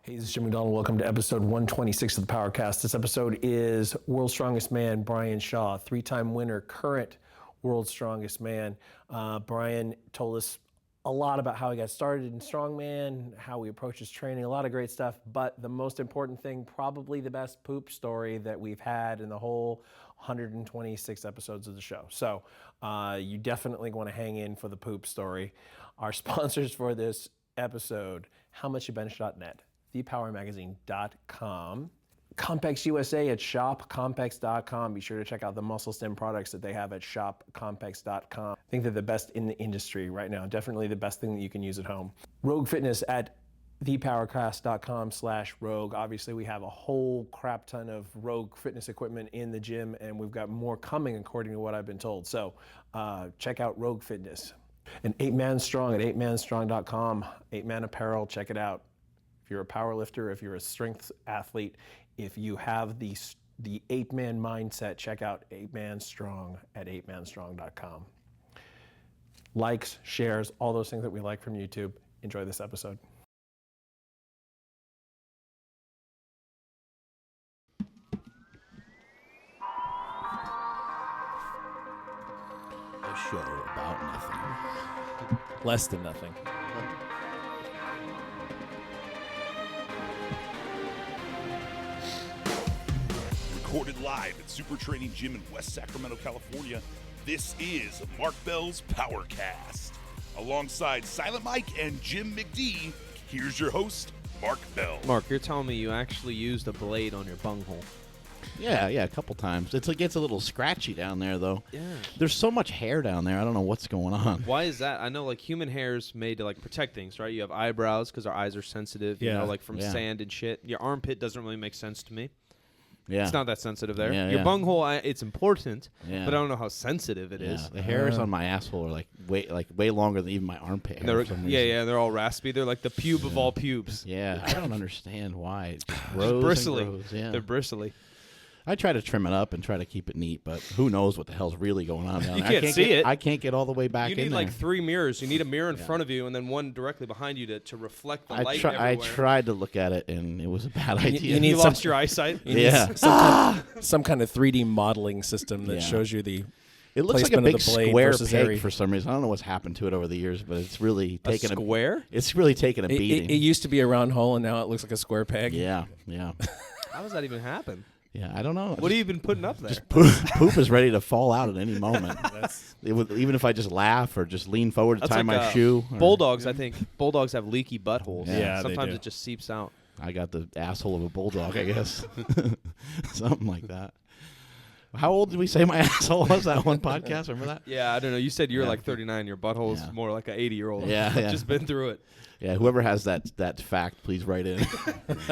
Hey, this is Jim McDonald. Welcome to episode 126 of the PowerCast. This episode is World's Strongest Man, Brian Shaw, three-time winner, current World's Strongest Man. Brian told us a lot about how he got started in strongman, how he approaches training, a lot of great stuff. But the most important thing, probably the best poop story that we've had in the whole 126 episodes of the show. So you definitely want to hang in for the poop story. Our sponsors for this episode, howmuchyoubench.net. thepowermagazine.com, Compex USA at shopcompex.com. Be sure to check out the muscle stem products that they have at shopcompex.com. I think they're the best in the industry right now. Definitely the best thing that you can use at home. Rogue Fitness at thepowercast.com/rogue. Obviously, we have a whole crap ton of Rogue Fitness equipment in the gym, and we've got more coming according to what I've been told. So check out Rogue Fitness. And 8Man Strong at 8manstrong.com. 8Man Apparel, check it out. If you're a power lifter, if you're a strength athlete, if you have the 8-man mindset, check out 8Man Strong at 8manstrong.com. Likes, shares, all those things that we like from YouTube. Enjoy this episode. A show about nothing. Less than nothing. Recorded live at Super Training Gym in West Sacramento, California, this is Mark Bell's PowerCast. Alongside Silent Mike and Jim McD, here's your host, Mark Bell. Mark, you're telling me you actually used a blade on your bunghole. Yeah, a couple times. It gets a little scratchy down there, though. Yeah. There's so much hair down there. I don't know what's going on. Why is that? I know, like, human hair is made to, like, protect things, right? You have eyebrows because our eyes are sensitive, you know, like from sand and shit. Your armpit doesn't really make sense to me. Yeah. It's not that sensitive there. Yeah, your bunghole, it's important, Yeah. but I don't know how sensitive it is. The hairs on my asshole are way longer than even my armpit hair. They're all raspy. They're like the pube of all pubes. Yeah, I don't understand why. It just Just grows bristly. and grows. Yeah. They're bristly. I try to trim it up and try to keep it neat, but who knows what the hell's really going on down You there. can't see it. I can't get all the way back You in need there. like 3 mirrors. You need a mirror in front of you and then one directly behind you to reflect the light everywhere. I tried to look at it, and it was a bad idea. You lost your eyesight? Some kind of 3D modeling system that shows you the It looks like a placement big of the blade square versus peg hairy. for some reason. I don't know what's happened to it over the years, but it's really taken square? It's really taken a beating. It used to be a round hole, and now it looks like a square peg. Yeah. How does that even happen? Yeah, I don't know. What have you been putting up there? Poop is ready to fall out at any moment. Even if I just laugh or just lean forward to tie my shoe. Bulldogs, I think. Bulldogs have leaky buttholes. Yeah, they sometimes do. it just seeps out. I got the asshole of a bulldog, I guess. Something like that. How old did we say my asshole was that one podcast? Remember that? Yeah, I don't know. You said you're like 39. Your butthole is more like an 80-year-old. Yeah, I've just been through it. Yeah, whoever has that fact, please write in.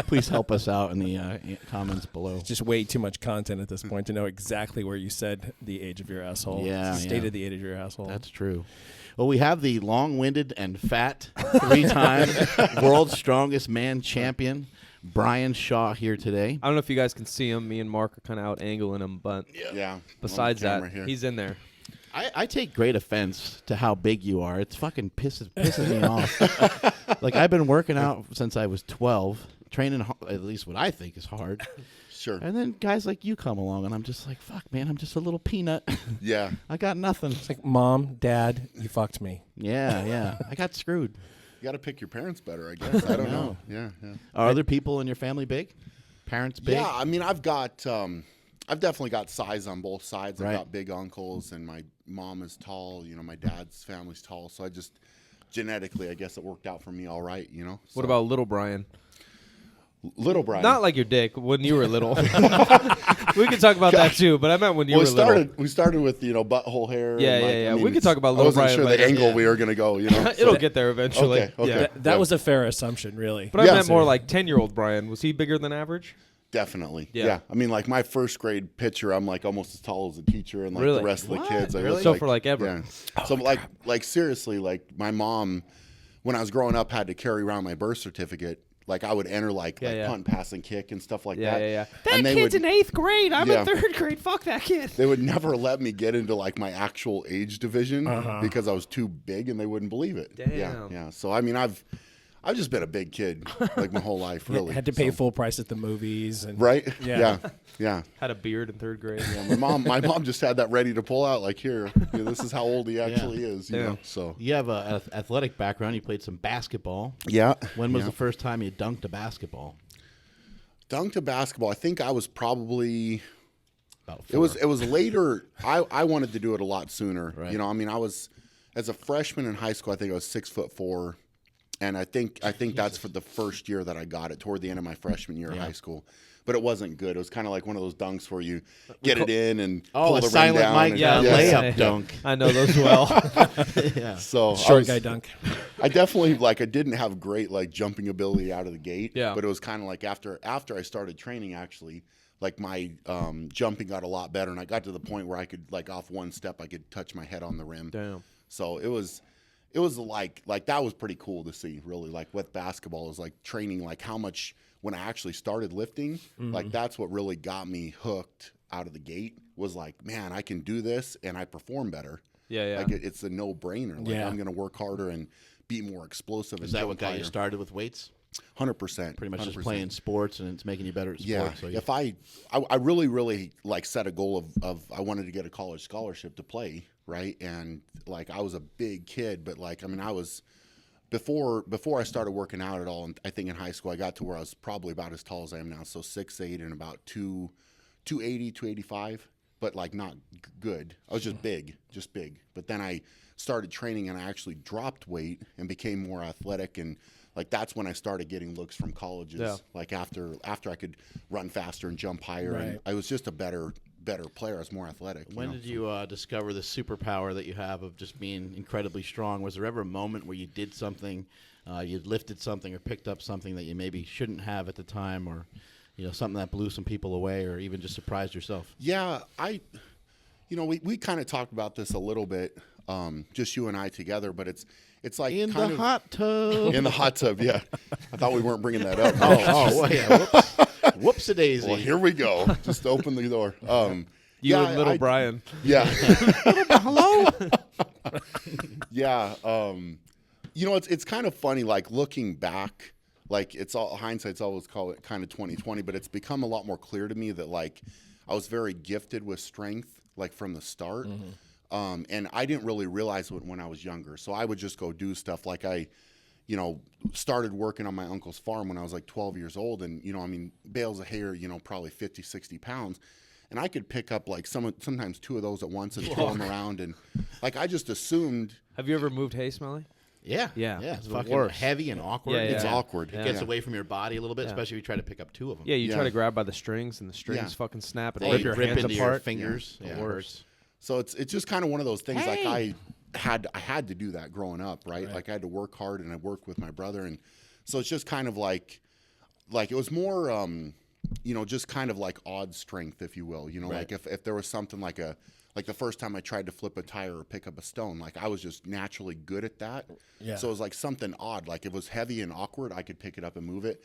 Please help us out in the comments below. Just way too much content at this point to know exactly where you said the age of your asshole. Stated the age of your asshole. That's true. Well, we have the long-winded and fat 3-time World's Strongest Man champion, Brian Shaw, here today. I don't know if you guys can see him. Me and Mark are kind of out angling him, but besides that, he's in there. I take great offense to how big you are. It's fucking pisses me off. Like, I've been working out since I was 12, training at least what I think is hard. Sure. And then guys like you come along, and I'm just like, fuck, man, I'm just a little peanut. Yeah. I got nothing. It's like, Mom, Dad, you fucked me. Yeah. I got screwed. You got to pick your parents better, I guess. I don't know. Yeah. Are other people in your family big? Parents big? Yeah, I mean, I've definitely got size on both sides. Right. I've got big uncles, and my mom is tall. You know, my dad's family's tall. So I just, genetically, I guess it worked out for me all right, you know? What about little Brian? Little Brian? Not like your dick, when you were little. We could talk about that too, but I meant when you were little. We started with, butthole hair. Yeah. I mean, we could talk about little Brian. I wasn't sure the angle we were going to go, It'll get there eventually. Okay. Yeah. That was a fair assumption, really. But I meant more like 10-year-old Brian. Was he bigger than average? Definitely. Yeah. I mean, like my first grade picture, I'm like almost as tall as a teacher, and like Really? the rest of the kids. I Really? look So like, for like ever. Yeah. So like seriously, like my mom, when I was growing up, had to carry around my birth certificate. Like I would enter like punt, pass, and kick and stuff like that. Yeah. That kid's in 8th grade. I'm in 3rd grade. Fuck that kid. They would never let me get into like my actual age division because I was too big, and they wouldn't believe it. Damn. Yeah. So I mean, I've I've just been a big kid like my whole life, really. Had to pay full price at the movies, and right? Yeah. Yeah. Had a beard in 3rd grade. Yeah, my mom just had that ready to pull out. Like, here, this is how old he actually is. You know, so You have an athletic background. You played some basketball. yeah. When was the first time you dunked a basketball? Dunked a basketball? I think I was probably. About 4. It was later. I wanted to do it a lot sooner. Right. You know, I mean, I was as a freshman in high school. I think I was 6'4", and I think that's for the first year that I got it, toward the end of my freshman year of high school. But it wasn't good. It was kind of like one of those dunks where you get it in and pull the rim silent down. Mike and, layup dunk. I know those well. Yeah. So short guy dunk. I definitely I didn't have great jumping ability out of the gate. Yeah. But it was kind of like after I started training, actually, my jumping got a lot better, and I got to the point where I could off one step I could touch my head on the rim. Damn. So it was like that was pretty cool to see, really, with basketball is training how much when I actually started lifting, that's what really got me hooked out of the gate was man, I can do this and I perform better. Yeah. It's a no-brainer. I'm going to work harder and be more explosive. Is that what got you started with weights? 100%. Pretty much 100%. just playing sports, and it's making you better at sports. Yeah. So If I really set a goal of I wanted to get a college scholarship to play, right? And I was a big kid, but I was before I started working out at all. And I think in high school I got to where I was probably about as tall as I am now, so 6'8" and about 280, 285, but not good. I was just big. But then I started training and I actually dropped weight and became more athletic, and that's when I started getting looks from colleges. Yeah. After I could run faster and jump higher, Right. and I was just a better player. I was more athletic. when did you discover the superpower that you have of just being incredibly strong? Was there ever a moment where you did something, you lifted something or picked up something that you maybe shouldn't have at the time, or something that blew some people away, or even just surprised yourself? Yeah, we kind of talked about this a little bit, just you and I together, but it's like In kind the of hot tub. in the hot tub. Yeah, I thought we weren't bringing that up. well, yeah. Whoops. Whoops-a-daisy. Well, here we go. Just open the door. You and little Brian. Yeah. Hello? Yeah. It's kind of funny, looking back, it's all hindsight's always kind of 20/20, but it's become a lot more clear to me that I was very gifted with strength, from the start. And I didn't really realize it when I was younger. So I would just go do stuff I started working on my uncle's farm when I was 12 years old, and, bales of hay are, probably 50, 60 pounds. And I could pick up sometimes 2 of those at once and throw them around. And I just assumed. Have you ever moved hay, Smelly? Yeah. Yeah. It's The fucking worst. heavy and awkward. Yeah, It's yeah. awkward. It gets away from your body a little bit, especially if you try to pick up 2 of them. Yeah, you Yeah. try to grab by the strings, and the strings Yeah. fucking snap and They rip your rip hands into apart. your fingers. The Yeah, it worst. hurts. So it's just kind of one of those things. I had to do that growing up, right? I had to work hard, and I worked with my brother, and so it's just kind of like it was more, just kind of odd strength, if you will. Right. If there was something like the first time I tried to flip a tire or pick up a stone, I was just naturally good at that. Yeah. So it was something odd. If it was heavy and awkward, I could pick it up and move it.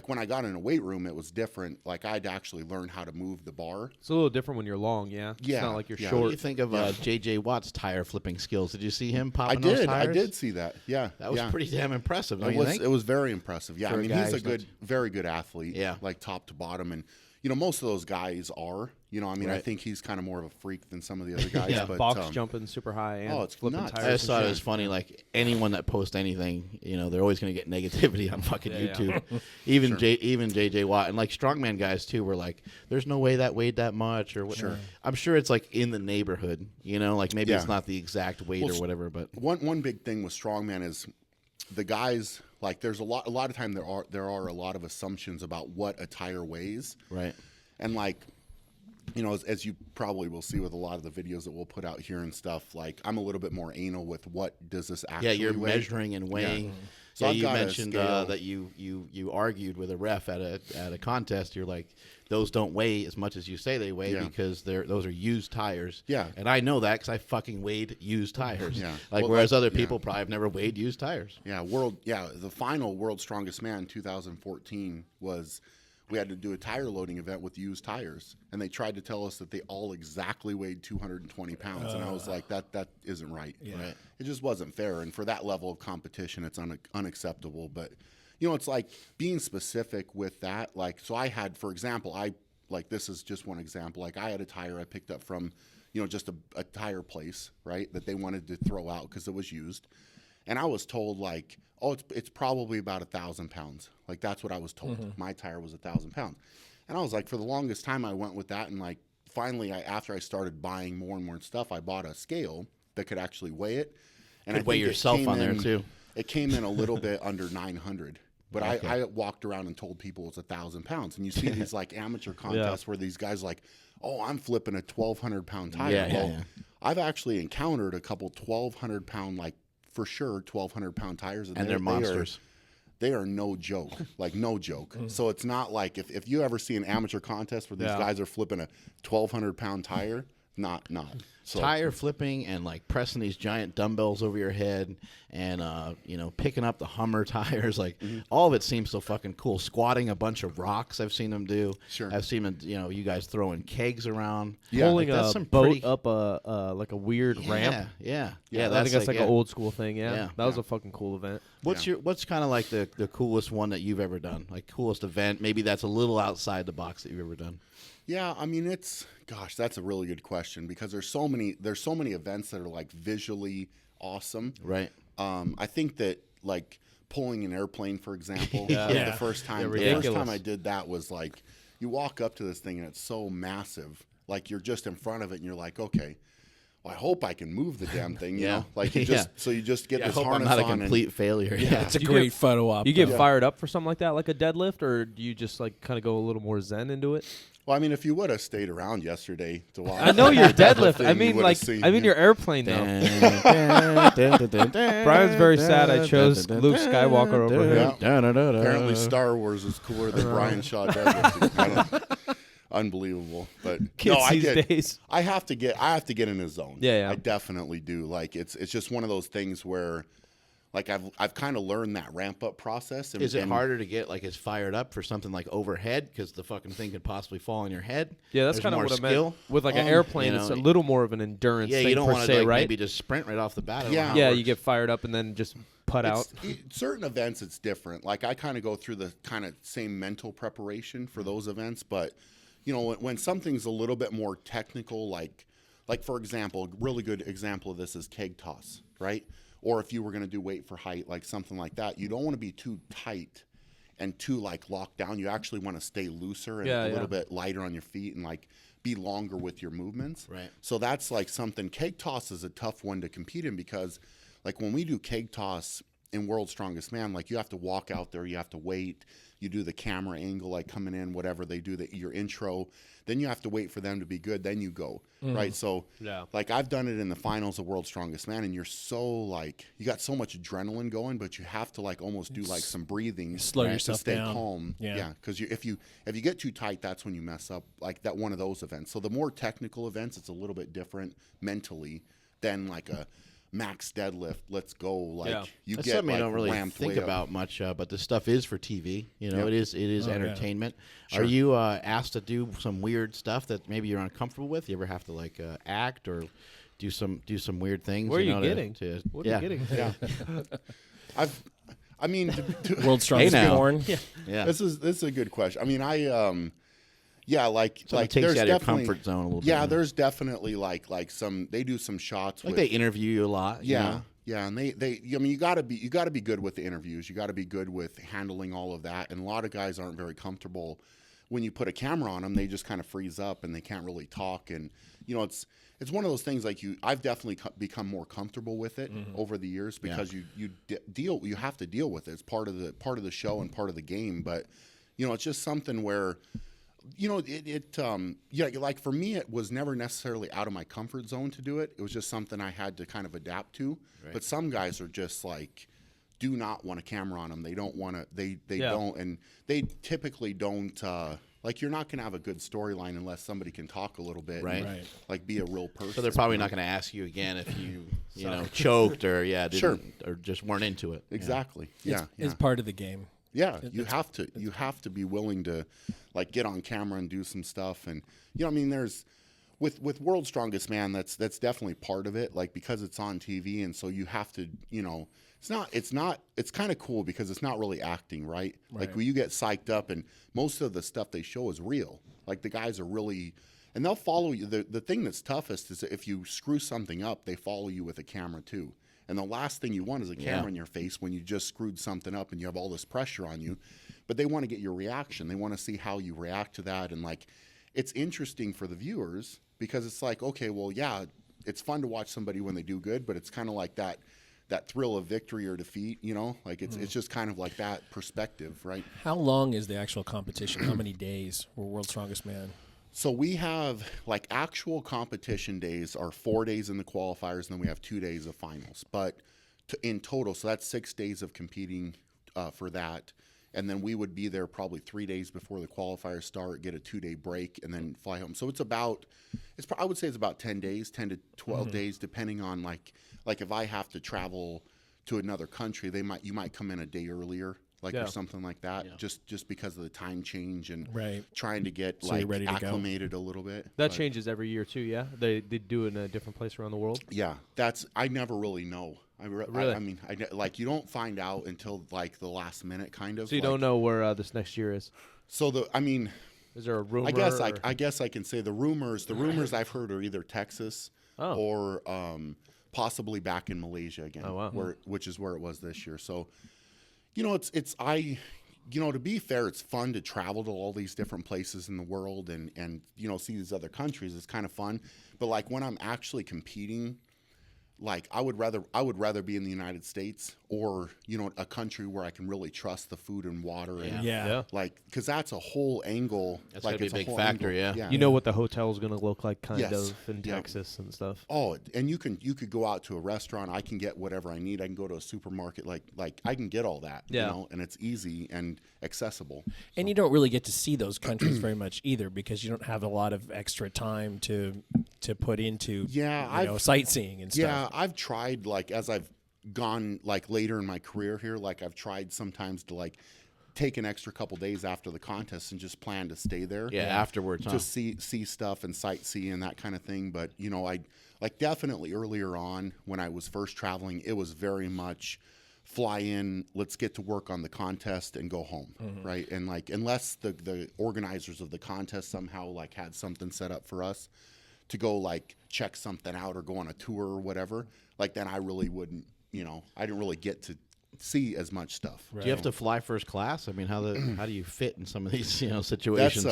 When I got in a weight room, it was different. I'd actually learn how to move the bar. It's a little different when you're long, yeah? Yeah, It's not like you're yeah. What do short. you think of J.J. Watt's tire flipping skills? Did you see him I popping those did. tires? I did see that. Yeah. That was yeah. pretty damn impressive, don't It you was, think? it was very impressive. Yeah, For I a mean, guy he's a who's very good athlete. Yeah. Top to bottom, and most of those guys are. I Right. think he's kind of more of a freak than some of the other guys. Yeah. but, Box jumping super high and it's flipping nuts. tires. I just and thought it shit. was funny. Anyone that posts anything, they're always going to get negativity on fucking Yeah, yeah. YouTube. Even J.J. Watt and strongman guys too were there's no way that weighed that much or what. Sure. I'm sure it's in the neighborhood. Maybe Yeah. it's not the exact weight or whatever, but One big thing with strongman is the guys. There's a lot of time there are a lot of assumptions about what a tire weighs. right. And as you probably will see with a lot of the videos that we'll put out here and stuff, I'm a little bit more anal with what does this actually Yeah, you're weigh. measuring and weighing. So Yeah, I've you got a mentioned scale. that you argued with a ref at a contest. You're those don't weigh as much as you say they weigh Yeah. because those are used tires. Yeah. and I know that because I fucking weighed used tires. Yeah. Whereas other yeah. people probably have never weighed used tires. Yeah, the final World's Strongest Man 2014 was we had to do a tire loading event with used tires, and they tried to tell us that they all exactly weighed 220 pounds, and I was like, that isn't right. Right. It just wasn't fair, and for that level of competition, it's unacceptable. But it's like being specific with that. Like, so I had, for example, this is just one example. Like, I had a tire I picked up from, just a tire place, right, that they wanted to throw out because it was used. And I was told, like, oh, it's probably about 1,000 pounds. Like, that's what I was told. My tire was 1,000 pounds. And I was like, for the longest time, I went with that. And, like, finally, after I started buying more and more stuff, I bought a scale that could actually weigh it. And Could weigh yourself on there, too. It came in a little bit under 900. But I walked around and told people it's 1,000 pounds. And you see these, like, amateur contests where these guys like, oh, I'm flipping a 1,200-pound tire. I've actually encountered a couple 1,200-pound, like, for sure 1,200-pound tires, and they're monsters. They are no joke, like no joke. So it's not like if you ever see an amateur contest where these guys are flipping a 1,200-pound tire, not. So, tire flipping and like pressing these giant dumbbells over your head and picking up the Hummer tires, like all of it seems so fucking cool. Squatting a bunch of rocks, I've seen them do. Sure. I've seen them, you guys throwing kegs around. Pulling like, a boat up like a weird ramp. Yeah. I think that's like an old school thing. Yeah. That was a fucking cool event. What's kind of like the coolest one that you've ever done? Like coolest event? Maybe that's a little outside the box that you've ever done. Yeah, I mean that's a really good question because there's so many events that are like visually awesome. Right. I think that like pulling an airplane, for example, the first time I did that was like you walk up to this thing and it's so massive, like you're just in front of it and you're like, okay, well, I hope I can move the damn thing, you know? Like you just get this harness on. I'm not a complete failure. Yeah, it's a great photo op. You get fired up for something like that, like a deadlift, or do you just like kind of go a little more zen into it? Well, I mean, if you would have stayed around yesterday to watch, I know your deadlift. I mean your airplane though. Brian's very sad. I chose Luke Skywalker over him. Apparently, Star Wars is cooler than Brian Shaw deadlifting. Unbelievable, but Kids these days. I have to get in his zone. Yeah. I definitely do. Like it's just one of those things where, like I've kind of learned that ramp up process. Is it harder to get like as fired up for something like overhead because the fucking thing could possibly fall on your head? Yeah, that's kind of what I meant. With like an airplane, it's a little more of an endurance thing you don't want to like, maybe just sprint right off the bat. Yeah, you get fired up and then just put out. Certain events, it's different. Like I kind of go through the kind of same mental preparation for those events, but when something's a little bit more technical, like for example, a really good example of this is keg toss, right? Or if you were going to do weight for height, like something like that, you don't want to be too tight and too like locked down. You actually want to stay looser and a little bit lighter on your feet and like be longer with your movements. Right. So that's like something. Keg toss is a tough one to compete in because like when we do keg toss in World's Strongest Man, like you have to walk out there, you have to wait. You do the camera angle, like coming in, whatever they do, your intro. Then you have to wait for them to be good. Then you go, right? So, like I've done it in the finals of World's Strongest Man, and you're so like you got so much adrenaline going, but you have to like almost do like some breathing, slow yourself to stay down. calm. Yeah, because if you get too tight, that's when you mess up. Like that one of those events. So the more technical events, it's a little bit different mentally than like a max deadlift, let's go. Like you That's get something like I don't really ramped think way about up. much, but this stuff is for TV. It is entertainment. Sure. Are you asked to do some weird stuff that maybe you're uncomfortable with? You ever have to like act or do some weird things? Where are you getting? What are you getting? Yeah. I mean, World's Strongest Porn. Yeah. This is a good question. I mean, like takes there's you out of your definitely comfort zone a little bit. Yeah, there's definitely like some they do some shots. Like with, they interview you a lot. Yeah, and they I mean you got to be good with the interviews. You got to be good with handling all of that. And a lot of guys aren't very comfortable when you put a camera on them. They just kind of freeze up and they can't really talk. And it's one of those things like I've definitely become more comfortable with it over the years because you have to deal with it. It's part of the show and part of the game. But it's just something where. Like for me, it was never necessarily out of my comfort zone to do it. It was just something I had to kind of adapt to. Right. But some guys are just like, do not want a camera on them. They don't want to, they don't, and they typically don't, like you're not going to have a good storyline unless somebody can talk a little bit. Right. And, like be a real person. So they're probably not going to ask you again if you choked or didn't, or just weren't into it. Exactly. It's part of the game. Yeah, you have to be willing to like get on camera and do some stuff. And I mean, there's with World's Strongest Man, that's definitely part of it, like because it's on TV, and so you have to, it's kind of cool because it's not really acting, right? Like when you get psyched up, and most of the stuff they show is real. Like the guys are really, and they'll follow you. The thing that's toughest is if you screw something up, they follow you with a camera too. And the last thing you want is a camera in your face when you just screwed something up and you have all this pressure on you. But they want to get your reaction. They want to see how you react to that. And like, it's interesting for the viewers because it's like, okay, well, yeah, it's fun to watch somebody when they do good, but it's kind of like that thrill of victory or defeat, like it's just kind of like that perspective, right? How long is the actual competition? How many days for World's Strongest Man? So we have like actual competition days are 4 days in the qualifiers, and then we have 2 days of finals. But in total, so that's 6 days of competing for that. And then we would be there probably 3 days before the qualifiers start, get a 2-day break, and then fly home. So I would say it's about 10 days, 10 to 12 days, depending on like if I have to travel to another country, you might come in a day earlier. Or something like that, just because of the time change and trying to get ready to acclimated a little bit. That changes every year too, yeah? They do it in a different place around the world? Yeah, I never really know. Really? I mean, you don't find out until like the last minute, kind of. So you don't know where this next year is? So is there a rumor? I guess I can say the rumors I've heard are either Texas or possibly back in Malaysia again, which is where it was this year. So. To be fair, it's fun to travel to all these different places in the world and see these other countries. It's kind of fun. But like when I'm actually competing, like I would rather be in the United States or a country where I can really trust the food and water and like because that's a whole angle. That's like gonna be a big factor, yeah. You know what the hotel is going to look like, kind of in Texas and stuff. Oh, and you could go out to a restaurant. I can get whatever I need. I can go to a supermarket. Like I can get all that. And it's easy and accessible. And you don't really get to see those countries very much either because you don't have a lot of extra time to put into sightseeing and stuff. Yeah, I've tried like as I've gone like later in my career here, like I've tried sometimes to like take an extra couple days after the contest and just plan to stay there. Yeah, afterwards. To see stuff and sightsee and that kind of thing. But I like definitely earlier on when I was first traveling, it was very much fly in, let's get to work on the contest and go home, right? And like unless the organizers of the contest somehow like had something set up for us to go like check something out or go on a tour or whatever, like then I really wouldn't, I didn't really get to see as much stuff. Right. Do you have to fly first class? I mean, how do you fit in some of these situations?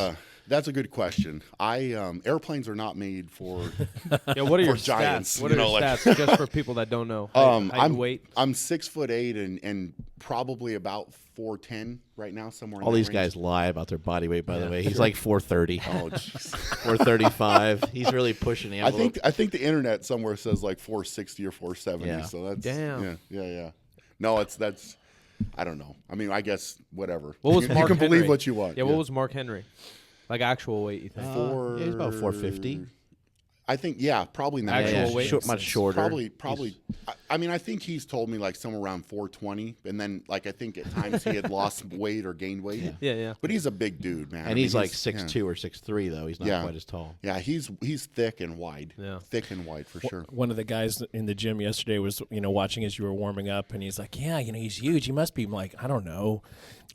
That's a good question. Airplanes are not made for what are your giants? Stats? What are your stats? Just for people that don't know. Height and weight. I'm 6'8" and probably about 4'10" right now, somewhere. All these range. guys lie about their body weight. By the way, he's like 430. Oh, jeez. 435. He's really pushing the envelope. I think the internet somewhere says like 460 or 470. Yeah. So that's damn. Yeah. No, that's. I don't know. I mean, I guess whatever. What was you Mark can Henry? believe what you want. Yeah. What was Mark Henry? Like actual weight, you think? He's about 450. I think, probably in that actual weight. Much shorter. Probably. I mean, I think he's told me like somewhere around 420, and then like I think at times he had lost weight or gained weight. Yeah. But he's a big dude, man. And he's like 6'2" or 6'3", though. He's not quite as tall. Yeah, he's thick and wide. Yeah, thick and wide for sure. One of the guys in the gym yesterday was watching as you were warming up, and he's like, "Yeah, he's huge. He must be like I don't know."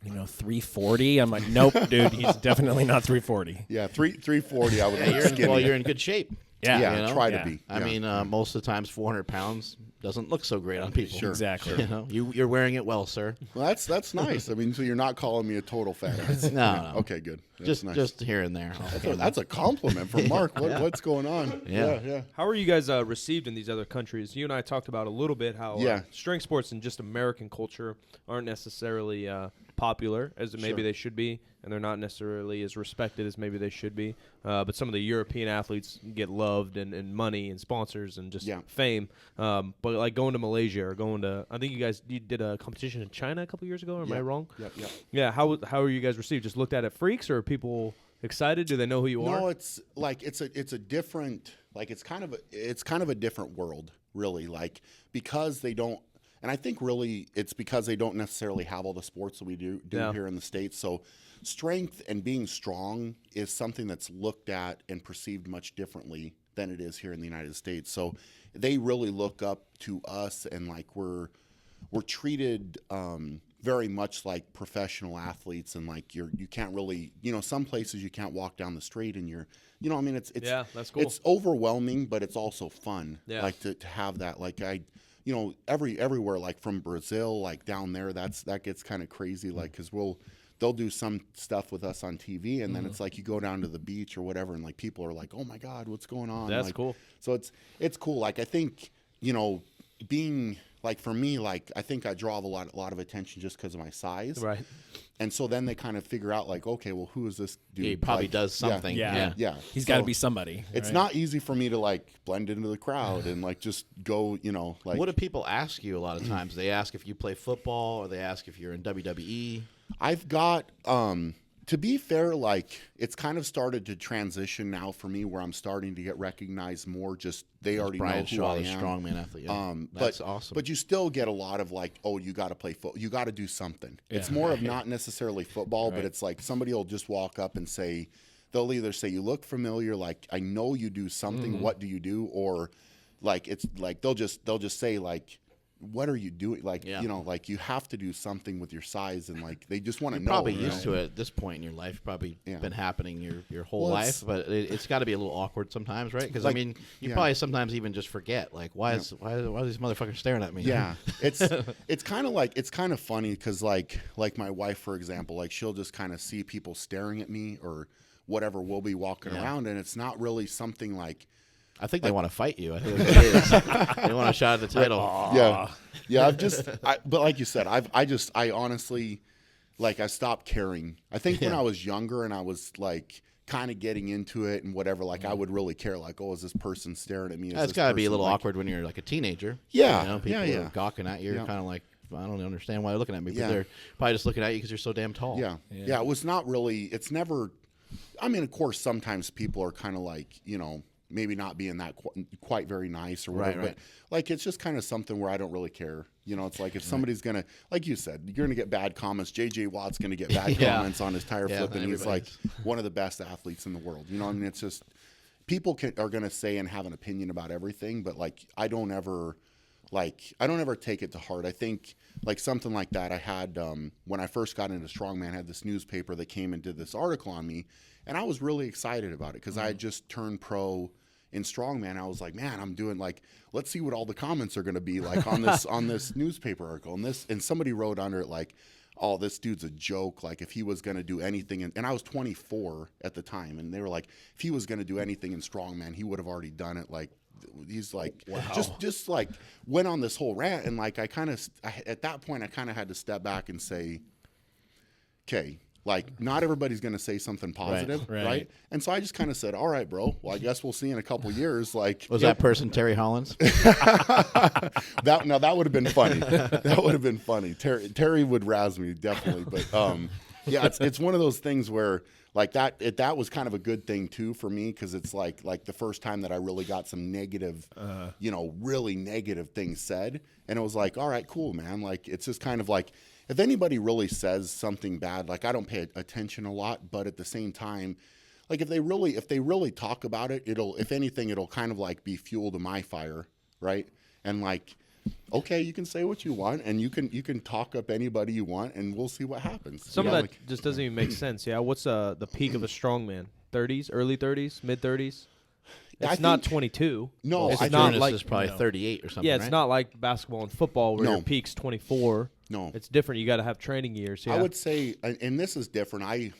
340. I'm like, nope, dude. He's definitely not 340. Yeah, 340. I would. You're in good shape. Yeah, try to be. I mean, most of the times 400 pounds doesn't look so great on people. Sure, exactly. You're wearing it well, sir. Well, that's nice. I mean, so you're not calling me a total fat ass. No. Okay, good. That's nice. Just here and there. That's a compliment from Mark. What's going on? Yeah. How are you guys received in these other countries? You and I talked about a little bit how strength sports and just American culture aren't necessarily popular as maybe they should be, and they're not necessarily as respected as maybe they should be. But some of the European athletes get loved and money and sponsors and just fame. But like going to Malaysia or going to, I think you did a competition in China a couple years ago. Am I wrong? Yep. Yeah. How are you guys received? Just looked at it freaks, or are people excited? Do they know who you are? No, it's like it's a different, like it's kind of a different world, really. Like because they don't. And I think really it's because they don't necessarily have all the sports that we do here in the States. So strength and being strong is something that's looked at and perceived much differently than it is here in the United States. So they really look up to us, and like we're treated very much like professional athletes, and like you can't really, some places you can't walk down the street and it's that's cool. It's overwhelming, but it's also fun. Yeah. Like to have that, like everywhere, like from Brazil, like down there, that gets kind of crazy, like because they'll do some stuff with us on TV, and then it's like you go down to the beach or whatever, and like people are like, "Oh my God, what's going on?" That's like, cool. So it's cool. Like I think being like for me, like I think I draw a lot of attention just because of my size, Right. And so then they kind of figure out like, okay, well, who is this dude? He probably Like, does something. Yeah. Yeah, He's So got to be somebody. It's right? not easy for me to like blend into the crowd and like just go, like. What do people ask you a lot of times? They ask if you play football, or they ask if you're in WWE. I've got, to be fair, like it's kind of started to transition now for me where I'm starting to get recognized more. Just they already Brian know who Shaw, I the am. strongman athlete. Yeah. That's awesome. But you still get a lot of like, oh, you got to play football. You got to do something. It's more of not necessarily football, but it's like somebody will just walk up and say, they'll either say, you look familiar, like I know you do something. What do you do? Or like it's like they'll just say like, what are you doing? Like, like you have to do something with your size, and like they just want to know. Probably used to it at this point in your life. Probably been happening your whole life, but it's got to be a little awkward sometimes, right? Because like, you probably sometimes even just forget, like, why are these motherfuckers staring at me? Yeah, it's kind of funny because like my wife, for example, like she'll just kind of see people staring at me or whatever. We'll be walking around, and it's not really something like. I think they want to fight you. I think that's what it is. They want a shot at the title. Yeah. But like you said, I honestly, like I stopped caring. I think when I was younger and I was like kind of getting into it and whatever, like I would really care. Like, oh, is this person staring at me? It's got to be a little awkward when you're like a teenager. Yeah. People are gawking at you. You're kind of like, I don't understand why they're looking at me, but they're probably just looking at you because you're so damn tall. Yeah. It was not really. It's never. I mean, of course, sometimes people are kind of like, maybe not being that quite very nice or whatever, right. but like it's just kind of something where I don't really care. It's like if somebody's gonna, like you said, you're gonna get bad comments. J.J. Watt's gonna get bad comments on his tire flip, and he's like one of the best athletes in the world. I mean, it's just people are gonna say and have an opinion about everything, but like I don't ever take it to heart. I think like something like that I had when I first got into strongman. I had this newspaper that came and did this article on me, and I was really excited about it because I had just turned pro in strongman. I was like, man, I'm doing like, let's see what all the comments are going to be like on this newspaper article, and somebody wrote under it like, oh, this dude's a joke. Like if he was going to do anything, and I was 24 at the time, and they were like, if he was going to do anything in strongman, he would have already done it. Like he's like, just like went on this whole rant, and like at that point I kind of had to step back and say, okay. Like, not everybody's going to say something positive, right? And so I just kind of said, all right, bro, well, I guess we'll see in a couple years. Like, was that person Terry Hollins? That would have been funny. That would have been funny. Terry would razz me, definitely. But, yeah, it's one of those things where, like, that was kind of a good thing, too, for me, because it's, like the first time that I really got some negative, really negative things said. And it was like, all right, cool, man. Like, it's just kind of like, if anybody really says something bad, like I don't pay attention a lot, but at the same time, like if they really talk about it, if anything, it'll kind of like be fuel to my fire, right? And like, okay, you can say what you want, and you can talk up anybody you want, and we'll see what happens. Some of that just doesn't even make sense. Yeah, what's the peak of a strongman? 30s, early 30s, mid 30s? It's not 22. No, it's I not think like is probably 38 or something. Yeah, it's right? not like basketball and football where your peak's 24. No, it's different. You got to have training years. Yeah. I would say, and this is different.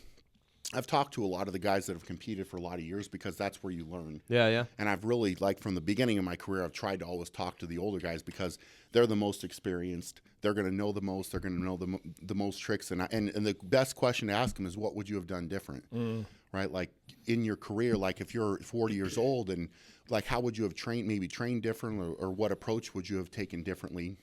I've talked to a lot of the guys that have competed for a lot of years because that's where you learn. Yeah. And I've really, like from the beginning of my career, I've tried to always talk to the older guys because they're the most experienced. They're going to know the most. They're going to know the most tricks. And the best question to ask them is, what would you have done different? Right? Like in your career, like if you're 40 years old and like how would you have trained different or what approach would you have taken differently?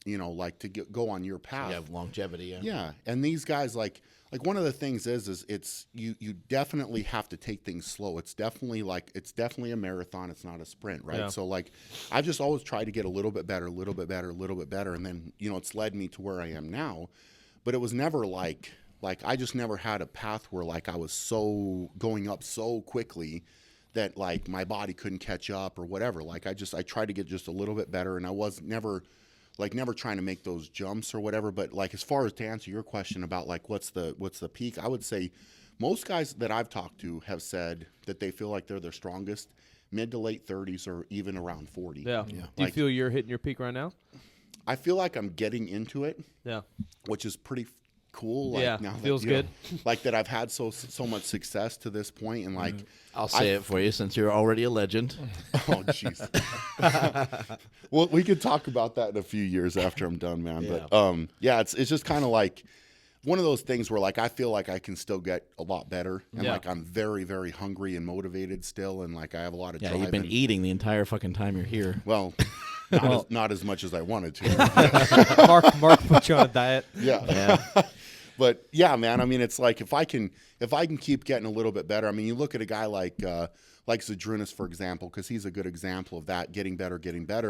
like to go on your path. You have longevity. Yeah. Yeah, and these guys like one of the things is it's you definitely have to take things slow. It's definitely a marathon. It's not a sprint, right? Yeah. So like I've just always tried to get a little bit better, and then it's led me to where I am now. But it was never like I just never had a path where like I was so going up so quickly that like my body couldn't catch up or whatever. Like I tried to get just a little bit better, and I was never trying to make those jumps or whatever. But like as far as to answer your question about like what's the peak, I would say most guys that I've talked to have said that they feel like they're their strongest mid to late 30s or even around 40. Yeah. Do you feel you're hitting your peak right now? I feel like I'm getting into it. Yeah. Which is pretty cool. Like, yeah, now feels that, good. Like that I've had so much success to this point, and like I'll say it for you since you're already a legend. Oh jeez. Well, we could talk about that in a few years after I'm done, man. Yeah. But it's just kind of like one of those things where like I feel like I can still get a lot better, and like I'm very, very hungry and motivated still, and like I have a lot of drive. You've been eating the entire fucking time you're here. Well, not as much as I wanted to. Mark put you on a diet. Yeah. But yeah, man. I mean, it's like if I can keep getting a little bit better. I mean, you look at a guy like Zadrunas, for example, because he's a good example of that, getting better,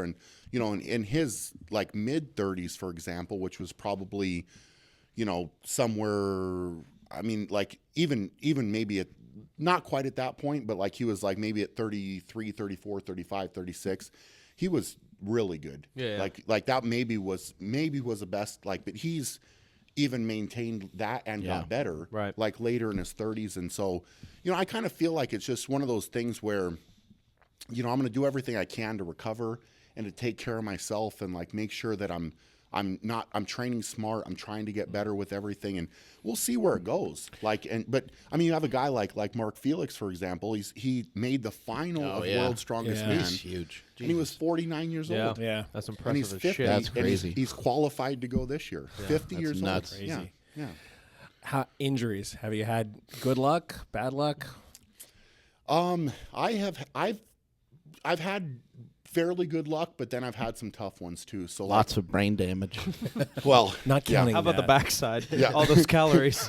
and in his like mid 30s, for example, which was probably somewhere. I mean, like even maybe at not quite at that point, but like he was like maybe at 33, 34, 35, 36. He was really good. Yeah. Like that maybe was the best. Like, but he's even maintained that and got better, right? Like later in his 30s. And so, I kind of feel like it's just one of those things where, I'm going to do everything I can to recover and to take care of myself and like make sure that I'm training smart. I'm trying to get better with everything, and we'll see where it goes. But I mean, you have a guy like Mark Felix, for example. He made the final of World's Strongest Man. He's huge. And he was 49 years old. Yeah. That's impressive And he's as 50. shit. That's And crazy. he's qualified to go this year. 50 years nuts. old. Crazy. Yeah. How injuries? Have you had good luck, bad luck? I've had fairly good luck, but then I've had some tough ones too. So Lots of brain damage. well, Not counting. How about the that. backside? Yeah. All those calories.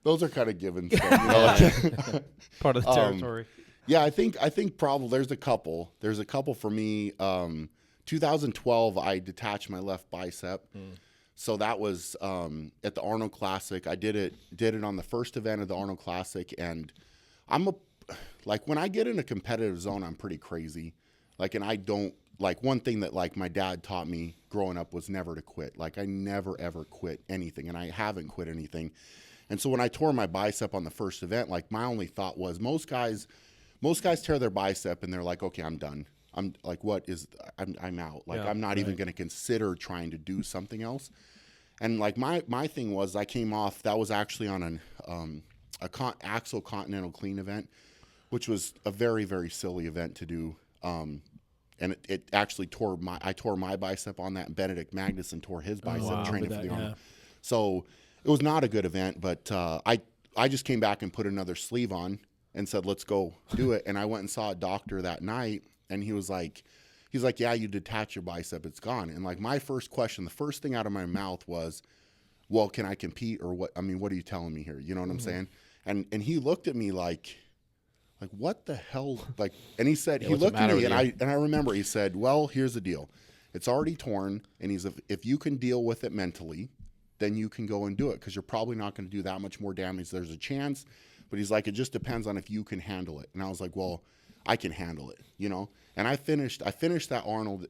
those are kind of given stuff. Part of the territory. Yeah, I think probably there's a couple. There's a couple for me. 2012, I detached my left bicep. So that was at the Arnold Classic. I did it on the first event of the Arnold Classic, and when I get in a competitive zone, I'm pretty crazy. And I don't one thing that my dad taught me growing up was never to quit. I never ever quit anything, and I haven't quit anything. And so when I tore my bicep on the first event, my only thought was most guys tear their bicep and they're like, okay, I'm done. I'm out. I'm not even going to consider trying to do something else. And my thing was I came off, that was actually on an Axel Continental Clean event, which was a very, very silly event to do. And it actually I tore my bicep on that, and Benedict Magnuson tore his bicep training for the Arnold. So it was not a good event, but I just came back and put another sleeve on and said, let's go do it. And I went and saw a doctor that night, and he's like, yeah, you detach your bicep, it's gone. And my first question, the first thing out of my mouth was, well, can I compete or what? I mean, what are you telling me here? You know what I'm saying? And he looked at me like what the hell? And he said, he looked at me, and I remember he said, well, here's the deal. It's already torn, and if you can deal with it mentally, then you can go and do it, because you're probably not going to do that much more damage. There's a chance, but he's like, it just depends on if you can handle it. And I was like, well, I can handle it, And I finished that Arnold,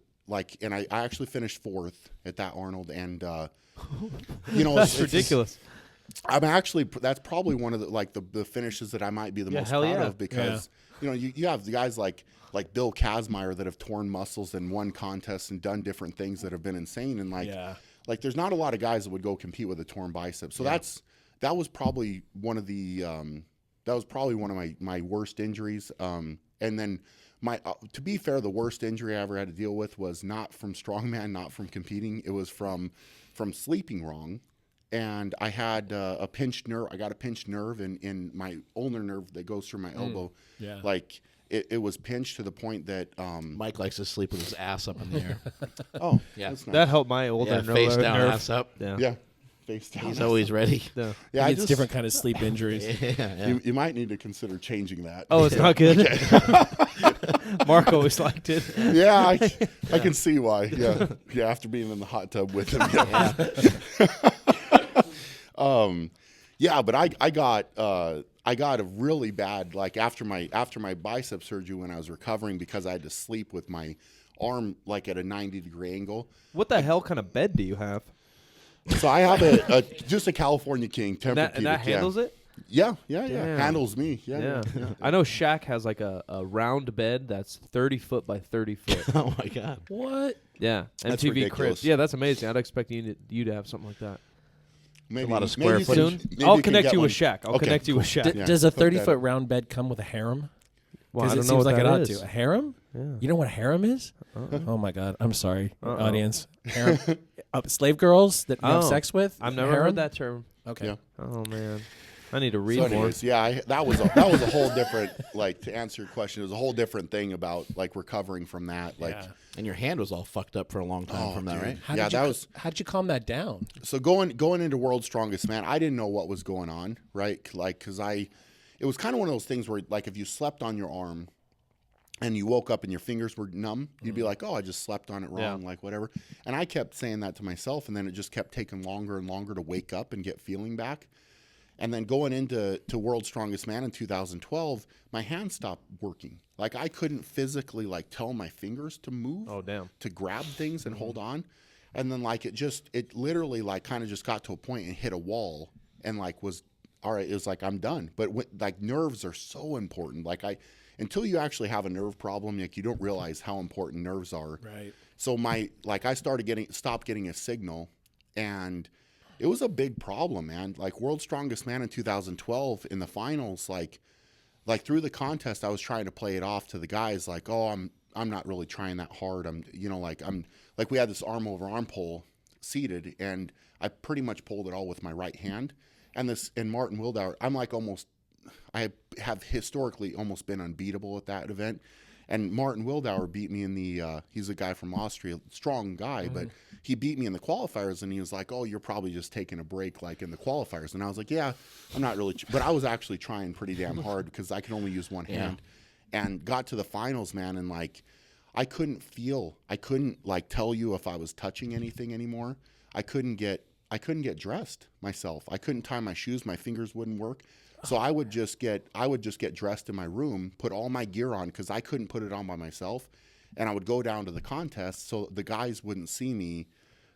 and I actually finished 4th at that Arnold, and That's ridiculous. I'm actually, that's probably one of the finishes that I might be the most proud of, because you have the guys like Bill Kazmaier that have torn muscles and won contests and done different things that have been insane, and there's not a lot of guys that would go compete with a torn bicep. So that was probably one of my worst injuries. And then to be fair, the worst injury I ever had to deal with was not from strongman, not from competing. It was from sleeping wrong. And I had a pinched nerve. I got a pinched nerve in my ulnar nerve that goes through my elbow. Yeah. it was pinched to the point that Mike likes to sleep with his ass up in the air. oh Yeah. that's nice. That helped my older Face down, nerve. ass up. yeah face down. He's always ready. Yeah. yeah It's different kind of sleep injuries. You might need to consider changing that. Oh, it's not good. Mark always liked it. Yeah, I can see why. Yeah, after being in the hot tub with him. Yeah, but I got a really bad, like after my bicep surgery when I was recovering, because I had to sleep with my arm like at a 90-degree angle. What the hell kind of bed do you have? So I have just a California King Tempur-Pedic. And that handles it? Yeah. Damn. Handles me. Yeah. I know Shaq has like a round bed that's 30 foot by 30 foot. Oh my God. What? Yeah. That's MTV ridiculous. Cribs. Yeah, that's amazing. I'd expect you to have something like that. Maybe a lot of square maybe you footage. can- maybe I'll you can connect get you with one. Shaq. I'll Okay, connect you with cool. Shaq. Yeah, Does a hook that 30-foot up. round bed come with a harem? Well, I Because don't it know seems what like it that ought is. to. A harem? Yeah. You know what a harem is? Uh-uh. Oh my God! I'm sorry, Uh-oh. audience. Harem, slave girls that you have Oh. sex with. I've never Harem? heard that term. Okay. Yeah. Oh man, I need to read So more. anyways, yeah, that was a whole different, like, to answer your question, it was a whole different thing about like recovering from that. Like, Yeah. And your hand was all fucked up for a long time from that, dude. right? How did you calm that down? so going into World's Strongest Man, I didn't know what was going on, right? Like, because it was kind of one of those things where, like, if you slept on your arm and you woke up and your fingers were numb, you'd be like, oh, I just slept on it wrong, like whatever. And I kept saying that to myself, and then it just kept taking longer and longer to wake up and get feeling back. And then going into World's Strongest Man in 2012, my hand stopped working. Like, I couldn't physically, like, tell my fingers to move. Oh damn. To grab things and hold on. And then, like, it literally, like, kind of just got to a point and hit a wall and, like, was, all right, it was like, I'm done. But, like, nerves are so important. Like, until you actually have a nerve problem, like, you don't realize how important nerves are. Right. So I stopped getting a signal, and it was a big problem, man. Like, World's Strongest Man in 2012 in the finals, like through the contest, I was trying to play it off to the guys, like, oh, I'm not really trying that hard. We had this arm over arm pull seated, and I pretty much pulled it all with my right hand. And Martin Wildauer, I have historically almost been unbeatable at that event. And Martin Wildauer beat me in the, he's a guy from Austria, strong guy, but he beat me in the qualifiers, and he was like, oh, you're probably just taking a break, like, in the qualifiers. And I was like, yeah, I'm not really, but I was actually trying pretty damn hard because I could only use one hand. And got to the finals, man, and, like, I couldn't, like, tell you if I was touching anything anymore. I couldn't get dressed myself. I couldn't tie my shoes. My fingers wouldn't work. So I would just get dressed in my room, put all my gear on because I couldn't put it on by myself, and I would go down to the contest so the guys wouldn't see me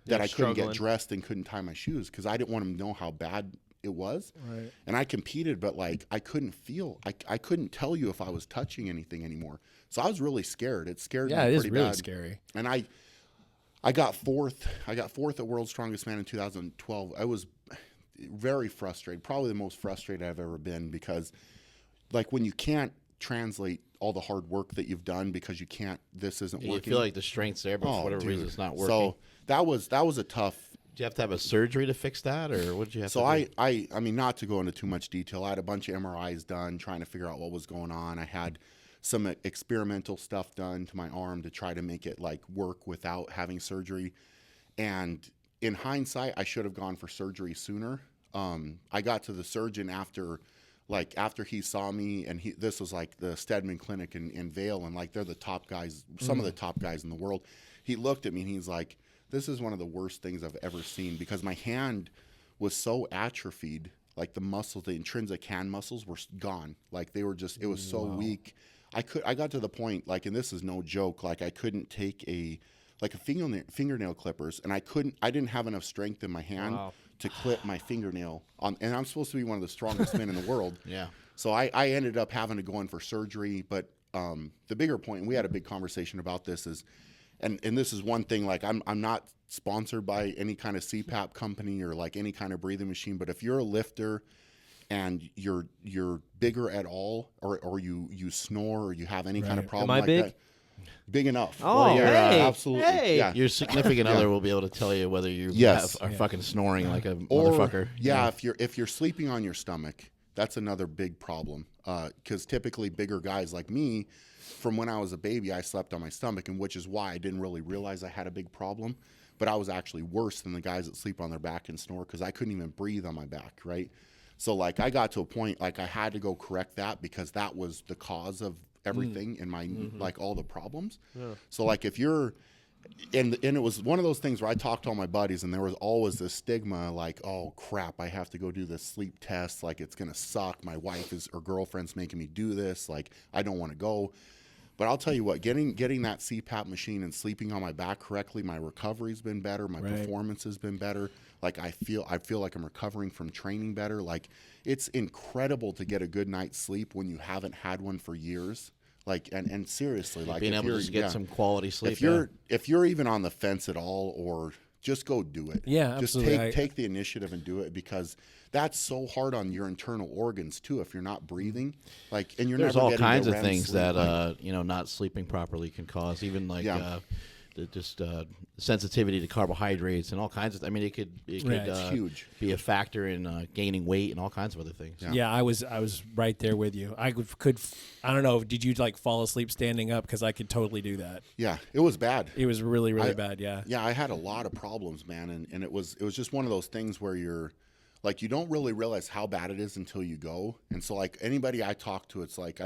that I couldn't get dressed and couldn't tie my shoes because I didn't want them to know how bad it was. Right. And I competed, but, like, I couldn't tell you if I was touching anything anymore. So I was really scared. It scared me pretty bad. Yeah, it is really scary. And I got fourth. I got fourth at World's Strongest Man in 2012. I was very frustrated, probably the most frustrated I've ever been, because, like, when you can't translate all the hard work that you've done because this isn't working. You feel like the strength's there, but for whatever reason it's not working. So that was a tough. Did you have to have a surgery to fix that, or what did you have to do? I mean, not to go into too much detail, I had a bunch of MRIs done trying to figure out what was going on. I had some experimental stuff done to my arm to try to make it, like, work without having surgery. And in hindsight, I should have gone for surgery sooner. I got to the surgeon after he saw me, and this was like the Stedman Clinic in Vail, and, like, they're the top guys, some of the top guys in the world. He looked at me and he's like, this is one of the worst things I've ever seen, because my hand was so atrophied, like, the muscles, the intrinsic hand muscles were gone. Like, they were just, it was so weak. I got to the point, like, and this is no joke, like, I couldn't take a fingernail clippers, and I didn't have enough strength in my hand to clip my fingernail on, and I'm supposed to be one of the strongest men in the world. Yeah. So I ended up having to go in for surgery. But the bigger point, and we had a big conversation about this, is, and this is one thing, like, I'm not sponsored by any kind of CPAP company or, like, any kind of breathing machine, but if you're a lifter and you're bigger at all, or you snore, or you have any kind of problem Am I like big? that, big enough. Oh, Well, hey, absolutely. hey. Yeah. Your significant other will be able to tell you whether you Yes. are fucking snoring like a Or, motherfucker. yeah, if you're sleeping on your stomach That's another big problem. Because typically bigger guys like me, from when I was a baby, I slept on my stomach, and which is why I didn't really realize I had a big problem. But I was actually worse than the guys that sleep on their back and snore because I couldn't even breathe on my back, right? So like I got to a point like I had to go correct that because that was the cause of everything in my like all the problems. So like if you're and it was one of those things where I talked to all my buddies and there was always this stigma like, oh crap, I have to go do this sleep test, like it's gonna suck. My wife or girlfriend's making me do this, like I don't want to go. But I'll tell you what, getting that CPAP machine and sleeping on my back correctly, my recovery's been better, my performance has been better. Like I feel like I'm recovering from training better. Like it's incredible to get a good night's sleep when you haven't had one for years. Like and seriously, like being able to just get some quality sleep. If you're even on the fence at all, or just go do it. Yeah, just absolutely. take the initiative and do it because that's so hard on your internal organs too. If you're not breathing, like and you're There's never all getting kinds the of REM things sleep, that like, not sleeping properly can cause. Even like sensitivity to carbohydrates and all kinds of. I mean, it could it's huge. Be a factor in gaining weight and all kinds of other things. Yeah, I was right there with you. I don't know. Did you like fall asleep standing up? Because I could totally do that. Yeah, it was bad. It was really bad. Yeah. Yeah, I had a lot of problems, man, and it was just one of those things where you're like you don't really realize how bad it is until you go. And so like anybody I talk to, it's like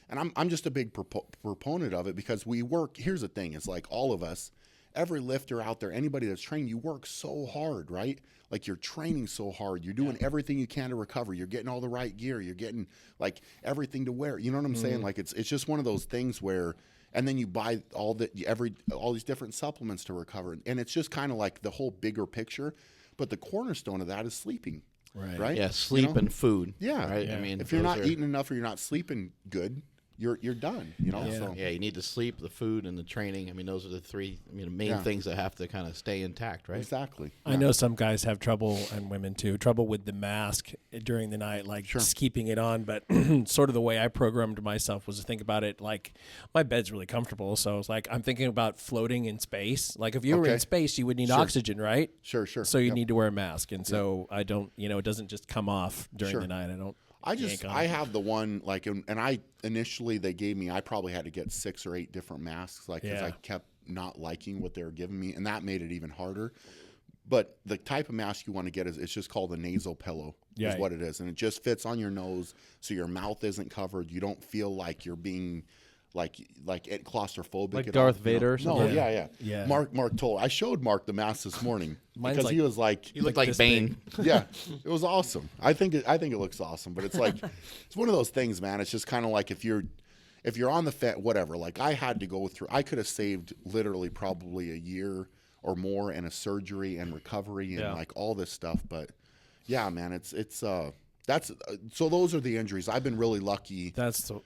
I'm just a big proponent of it because we work. Here's the thing: it's like all of us, every lifter out there, anybody that's trained, you work so hard, right? Like you're training so hard, you're doing everything you can to recover. You're getting all the right gear, you're getting like everything to wear. You know what I'm saying? Like it's just one of those things where, and then you buy all these different supplements to recover, and it's just kind of like the whole bigger picture. But the cornerstone of that is sleeping. Right. Yeah, sleep and food. Yeah. Right. Yeah. I mean, if you're not eating enough or you're not sleeping good, you're done. You know. Yeah. So. Yeah, you need the sleep, the food, and the training. I mean, those are the three main things that have to kind of stay intact, right? Exactly. I know some guys have trouble, and women too, trouble with the mask during the night, like just keeping it on. But sort of the way I programmed myself was to think about it like my bed's really comfortable. So it's like I'm thinking about floating in space. Like if you were in space, you would need oxygen, right? Sure. So you need to wear a mask. And so I don't, it doesn't just come off during the night. I have the one like, and I initially they gave me, I probably had to get 6 or 8 different masks, like because I kept not liking what they were giving me, and that made it even harder. But the type of mask you want to get it's just called a nasal pillow, is what it is, and it just fits on your nose, so your mouth isn't covered. You don't feel like you're being like claustrophobic, like at Darth all, Vader. Or something. No, yeah. Mark I showed Mark the mask this morning because he was like, you look like Bane. Yeah, it was awesome. I think it looks awesome, but it's like it's one of those things, man. It's just kind of like if you're on the whatever. Like I had to go through. I could have saved literally probably a year or more and a surgery and recovery and like all this stuff. But yeah, man, it's that's so those are the injuries. I've been really lucky. That's the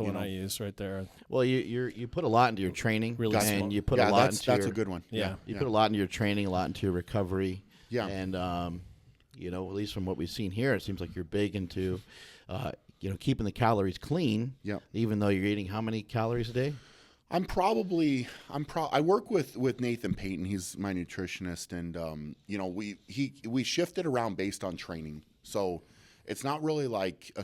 one I use right there. Well, you put a lot into your training, Really and small. you put a lot into that's a good one. You put a lot into your training, a lot into your recovery. Yeah. And at least from what we've seen here, it seems like you're big into keeping the calories clean. Yeah. Even though you're eating how many calories a day? I work with Nathan Payton. He's my nutritionist, and we shifted around based on training. So it's not really like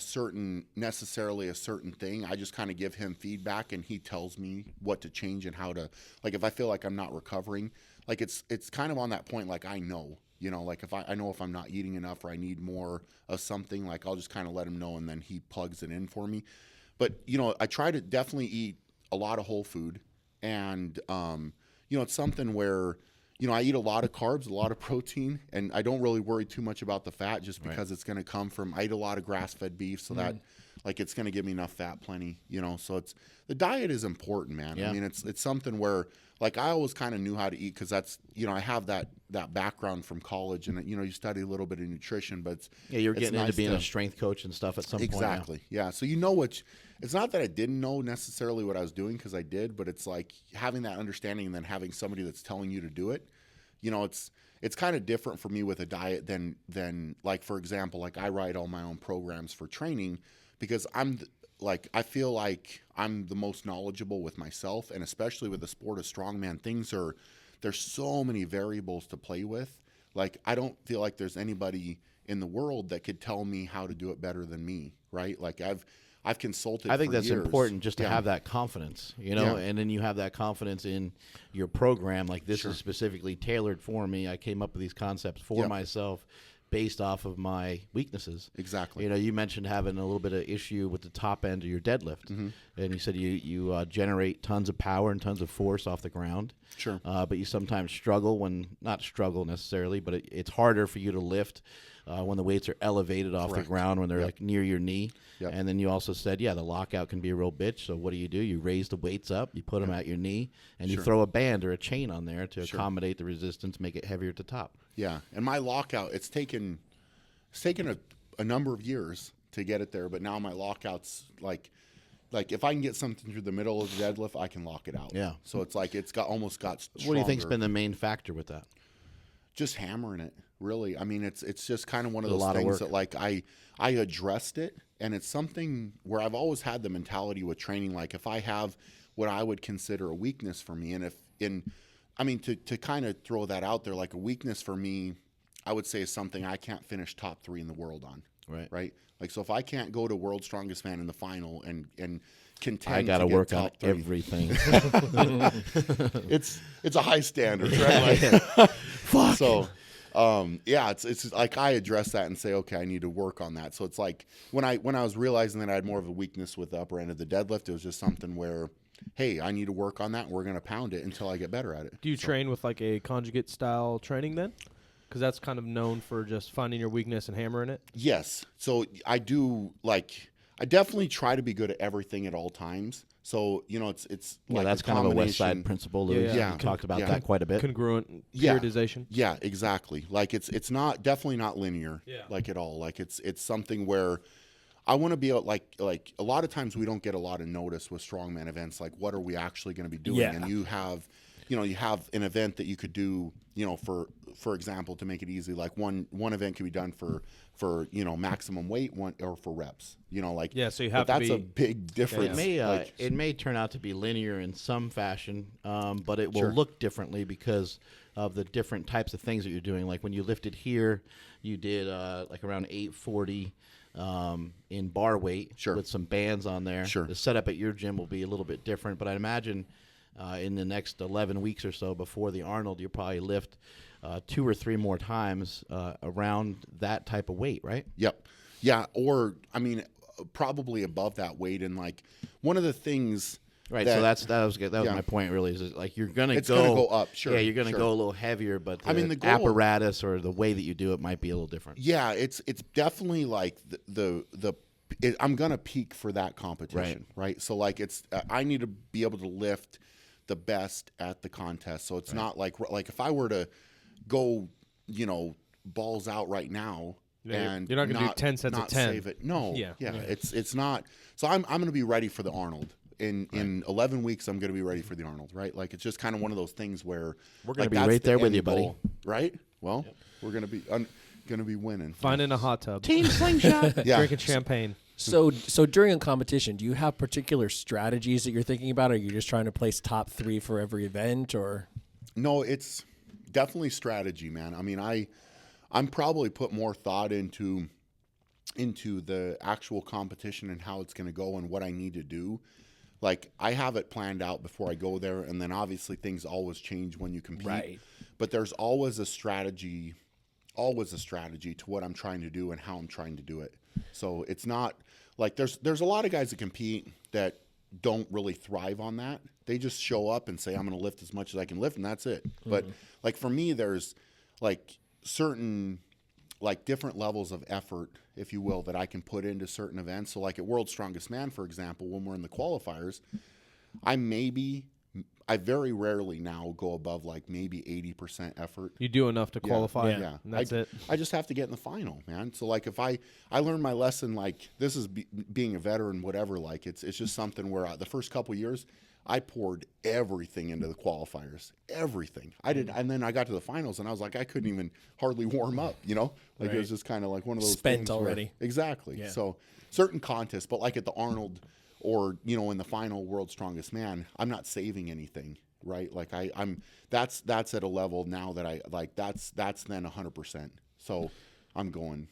necessarily a certain thing. I just kind of give him feedback, and he tells me what to change and how to, like, if I feel like I'm not recovering, like it's kind of on that point, like I know, like if I know if I'm not eating enough or I need more of something, like I'll just kind of let him know, and then he plugs it in for me. But, I try to definitely eat a lot of whole food, and, it's something where, I eat a lot of carbs, a lot of protein, and I don't really worry too much about the fat just because it's going to come from, I eat a lot of grass-fed beef, so that, like, it's going to give me enough fat plenty, so the diet is important, man. Yeah. I mean, it's something where, like, I always kind of knew how to eat because that's, I have that background from college, and, you study a little bit of nutrition, but you're getting into being a strength coach and stuff at some point. Exactly. Yeah. So it's not that I didn't know necessarily what I was doing because I did, but it's like having that understanding and then having somebody that's telling you to do it. It's kind of different for me with a diet than like, for example, like I write all my own programs for training because I feel like I'm the most knowledgeable with myself, and especially with the sport of strongman, there's so many variables to play with. Like I don't feel like there's anybody in the world that could tell me how to do it better than me, right? Like I've consulted. I think for that's years. important just to have that confidence, you know, Yeah. and then you have that confidence in your program. Like this Sure. is specifically tailored for me. I came up with these concepts for myself based off of my weaknesses. Exactly. You know, you mentioned having a little bit of issue with the top end of your deadlift, and you said you generate tons of power and tons of force off the ground. Sure. But you sometimes struggle not struggle necessarily, but it's harder for you to lift when the weights are elevated off the ground, when they're like near your knee. Yep. And then you also said, the lockout can be a real bitch. So what do? You raise the weights up, you put them at your knee, and you throw a band or a chain on there to accommodate the resistance, make it heavier at the top. Yeah, and my lockout, it's taken a number of years to get it there, but now my lockout's like if I can get something through the middle of the deadlift, I can lock it out. Yeah. So it's like it's almost got stronger. What do you think's been the main factor with that? Just hammering it, really. I mean, it's just kind of one of A those lot of things work. that like I addressed it, and it's something where I've always had the mentality with training, like if I have what I would consider a weakness for me, and to kind of throw that out there, like a weakness for me, I would say is something I can't finish top 3 in the world on. Right. Like, so if I can't go to World's Strongest Man in the final and contend, I got to get work on top 3, everything. it's a high standard, right? Like, Fuck. so, it's like I address that and say, okay, I need to work on that. So it's like when I was realizing that I had more of a weakness with the upper end of the deadlift, it was just something where, hey, I need to work on that. And we're going to pound it until I get better at it. Do you train with like a conjugate style training then? Because that's kind of known for just finding your weakness and hammering it. Yes. So I do I definitely try to be good at everything at all times. So, it's like that's a kind of a West Side combination. principle. Lou. Yeah. We talked about Yeah. that quite a bit. Congruent Yeah. periodization. Yeah, exactly. Like it's not definitely not linear. Yeah. Like at all. Like it's something where I want to be like a lot of times we don't get a lot of notice with strongman events. Like what are we actually going to be doing? Yeah. And you have an event that you could do, for example, to make it easy, like one event can be done for maximum weight, one or for reps. So you have to that's be a big difference. It may turn out to be linear in some fashion, but it will look differently because of the different types of things that you're doing. Like when you lifted here, you did like around 840 in bar weight with some bands on there. Sure. The setup at your gym will be a little bit different, but I'd imagine in the next 11 weeks or so before the Arnold, you'll probably lift 2 or 3 more times around that type of weight, right? Yep. Yeah. Or, probably above that weight. And like one of the things. Right. So that was my point really is like you're going to go up. Sure. Yeah. You're going to sure. go a little heavier, but the, the goal, apparatus or the way that you do it might be a little different. Yeah. It's definitely like I'm going to peak for that competition. Right. So like I need to be able to lift the best at the contest. So it's not like if I were to go, balls out right now, and you're not going to do 10 sets of 10. Save it. No. Yeah. It's not. So I'm going to be ready for the Arnold. In 11 weeks, I'm going to be ready for the Arnold, right? Like it's just kind of one of those things where we're going to be right there with you, buddy. Goal, right? Well, we're going to be winning. Finding a hot tub. Team slingshot. Drinking champagne. So during a competition, do you have particular strategies that you're thinking about? Or are you just trying to place top 3 for every event, or? No, it's definitely strategy, man. I'm probably put more thought into the actual competition and how it's going to go and what I need to do. Like I have it planned out before I go there, and then obviously things always change when you compete. Right. But there's always a strategy to what I'm trying to do and how I'm trying to do it. So it's not like there's a lot of guys that compete that don't really thrive on that. They just show up and say, I'm going to lift as much as I can lift, and that's it. Mm-hmm. But like for me, there's like certain like different levels of effort, if you will, that I can put into certain events. So like at World's Strongest Man, for example, when we're in the qualifiers, I very rarely now go above like maybe 80% effort. You do enough to qualify. Yeah. And that's it. I just have to get in the final, man. So like if I learned my lesson, like this is being a veteran, whatever, like it's just something where the first couple years I poured everything into the qualifiers, everything. I did. And then I got to the finals and I was like, I couldn't even hardly warm up, like it was just kind of like one of those spent things already. Exactly. Yeah. So certain contests, but like at the Arnold or, in the final World's Strongest Man, I'm not saving anything. Right. Like I'm that's at a level now that I like that's then 100%. So I'm going.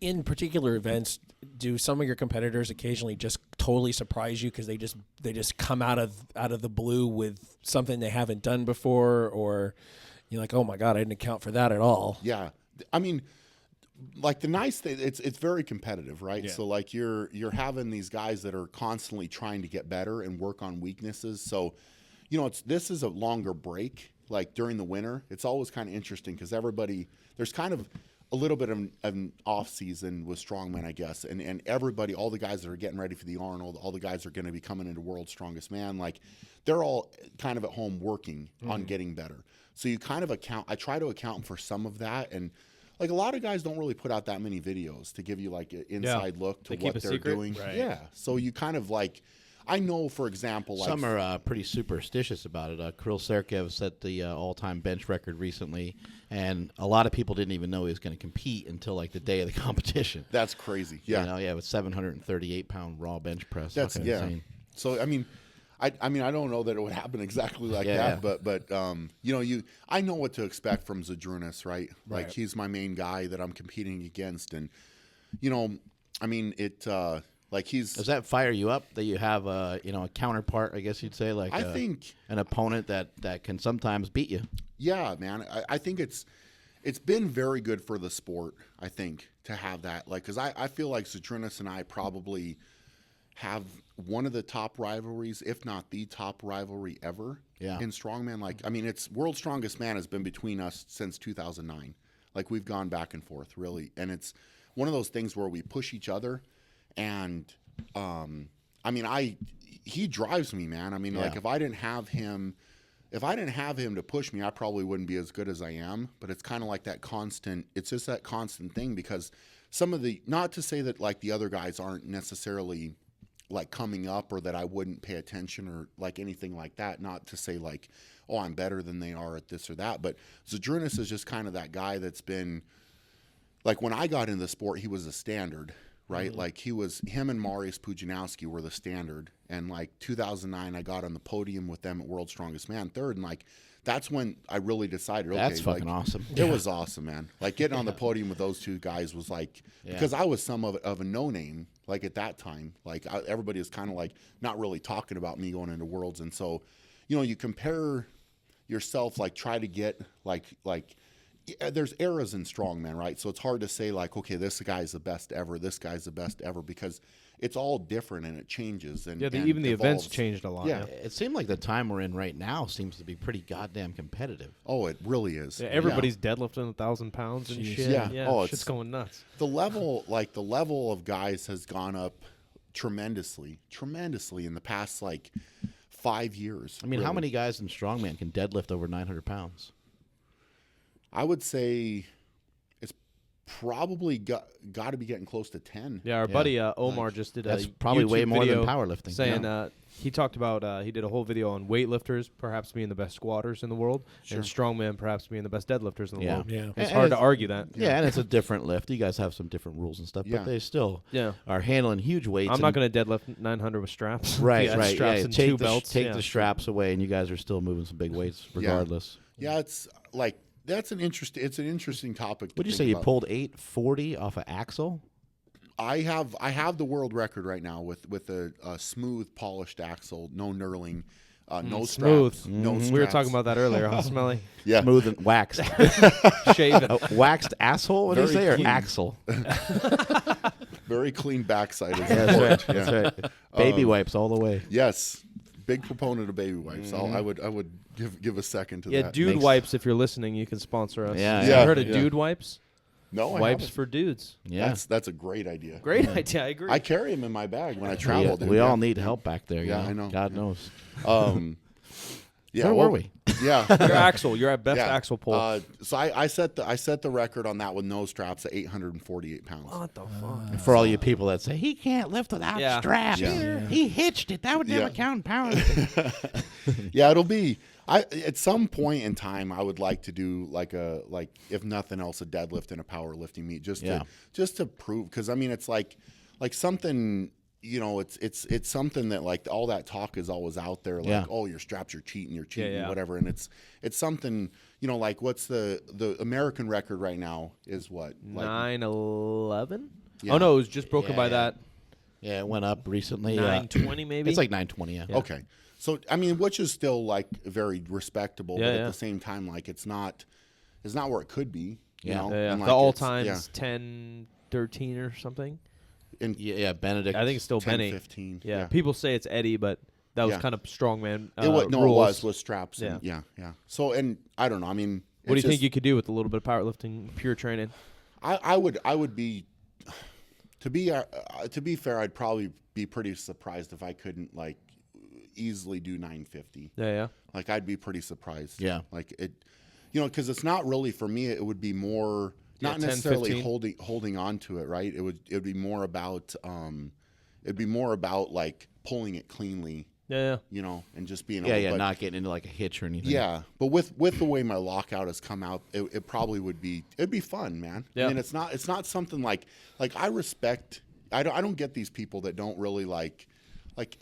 in particular events, do some of your competitors occasionally just totally surprise you because they just come out of the blue with something they haven't done before, or you're like, oh my God, I didn't account for that at all? Yeah, I mean, like the nice thing, it's very competitive, right? Yeah. So like you're having these guys that are constantly trying to get better and work on weaknesses. So, this is a longer break. Like during the winter, it's always kind of interesting because there's kind of a little bit of an off season with strongman, I guess, and everybody, all the guys that are getting ready for the Arnold, all the guys that are going to be coming into World's Strongest Man, like they're all kind of at home working on getting better. So you kind of I try to account for some of that, and like a lot of guys don't really put out that many videos to give you like an inside look to what they're doing. Right. Yeah, so you kind of like. I know, for example, like some are pretty superstitious about it. Kirill Sergeyev set the all-time bench record recently, and a lot of people didn't even know he was going to compete until like the day of the competition. That's crazy. Yeah, with 738-pound raw bench press. That's insane. So I mean, I don't know that it would happen exactly like that, but I know what to expect from Zydrunas, right? Like he's my main guy that I'm competing against, and I mean it. Like does that fire you up that you have a counterpart, I guess you'd say, like I think an opponent that can sometimes beat you? Yeah, man. I think it's been very good for the sport, I think, to have that. Like, because I feel like Zydrunas and I probably have one of the top rivalries, if not the top rivalry ever in strongman. Like, I mean, it's World's Strongest Man has been between us since 2009. Like, we've gone back and forth, really. And it's one of those things where we push each other. And, I mean, he drives me, man. I mean, like if I didn't have him to push me, I probably wouldn't be as good as I am. But it's kind of like that constant, it's just that constant thing because some of not to say that like the other guys aren't necessarily like coming up or that I wouldn't pay attention or like anything like that. Not to say like, oh, I'm better than they are at this or that. But Zydrunas is just kind of that guy that's been, like when I got into the sport, he was a standard. Right, like him and Mariusz Pudzianowski were the standard, and like 2009, I got on the podium with them at World's Strongest Man third, and like that's when I really decided. Okay, that's fucking awesome. It was awesome, man. Like getting on the podium with those two guys was like because I was some of a no name like at that time. Like everybody was kind of like not really talking about me going into Worlds, and so you compare yourself, like try to get like. There's eras in strongman, right? So it's hard to say like, okay, this guy's the best ever, this guy's the best ever, because it's all different and it changes. And even the evolves. events changed a lot. Yeah, it seemed like the time we're in right now seems to be pretty goddamn competitive. Oh, it really is. Yeah, everybody's deadlifting 1,000 pounds and shit. Yeah. Oh, shit's going nuts. The level of guys has gone up tremendously in the past like 5 years. I mean, how many guys in strongman can deadlift over 900 pounds? I would say it's probably got to be getting close to 10. Yeah, our buddy Omar just did that's a probably YouTube way more than video powerlifting. Saying he talked about he did a whole video on weightlifters perhaps being the best squatters in the world and strongman perhaps being the best deadlifters in the world. Yeah. It's hard to argue that. Yeah, and it's a different lift. You guys have some different rules and stuff, but they still are handling huge weights. I'm not going to deadlift 900 with straps. Right. Straps and two belts. Take the straps away, and you guys are still moving some big weights regardless. Yeah, it's like. It's an interesting topic. What did you say? You pulled 840 off an axle? I have the world record right now with a smooth polished axle, no knurling, no smooth. straps, no straps. We were talking about that earlier, huh, Smelly? Yeah, smooth and waxed, shaven, waxed asshole. What do you say? Or axle? Very clean backside. That's right. That's right. Baby wipes all the way. Yes, big proponent of baby wipes. I would give a second to that. Yeah, dude wipes. If you're listening, you can sponsor us. Yeah, You heard of dude wipes? No, wipes for dudes. Yeah, that's a great idea. Great idea. I agree. I carry them in my bag when I travel. We all need help back there. Yeah, I know. God knows. Yeah, where were we? Yeah, your axle. You're at best axle pull. So I set the record on that with no straps at 848 pounds. What the fuck? For all you people that say he can't lift without straps, he hitched it. That would never count in powerlifting. Yeah, it'll be. At some point in time, I would like to do like if nothing else, a deadlift and a powerlifting meet just to prove, because I mean it's like something it's something that like all that talk is always out there, like, oh, you're strapped, you're cheating, whatever. And it's something, like what's the American record right now is what? Like 9/11? Yeah. Oh, no, it was just broken by that. Yeah, it went up recently. 920 maybe? It's like 920, yeah. Okay. So, I mean, which is still like very respectable, but at yeah. the same time, like it's not where it could be, you know? Yeah. And, like, the all it's- times 10-13 or something. And Yeah, Benedict. I think it's still 10, Benny. 15. Yeah. People say it's Eddie, but that was Yeah. kind of strongman It rules. was straps. And, yeah. So, and I don't know. I mean, What do it's you think just- you could do with a little bit of powerlifting, pure training? I would be, to be fair, I'd probably be pretty surprised if I couldn't like easily do 950. Yeah. Like I'd be pretty surprised. Yeah. Like it, because it's not really for me. It would be more not 10, necessarily 15. holding on to it. Right. It would be more about like pulling it cleanly. Yeah. And just being Yeah, able, but, not getting into like a hitch or anything. yeah, but with the way my lockout has come out, it probably it'd be fun, man. Yeah. I mean, it's not something like I respect. I don't get these people that don't really like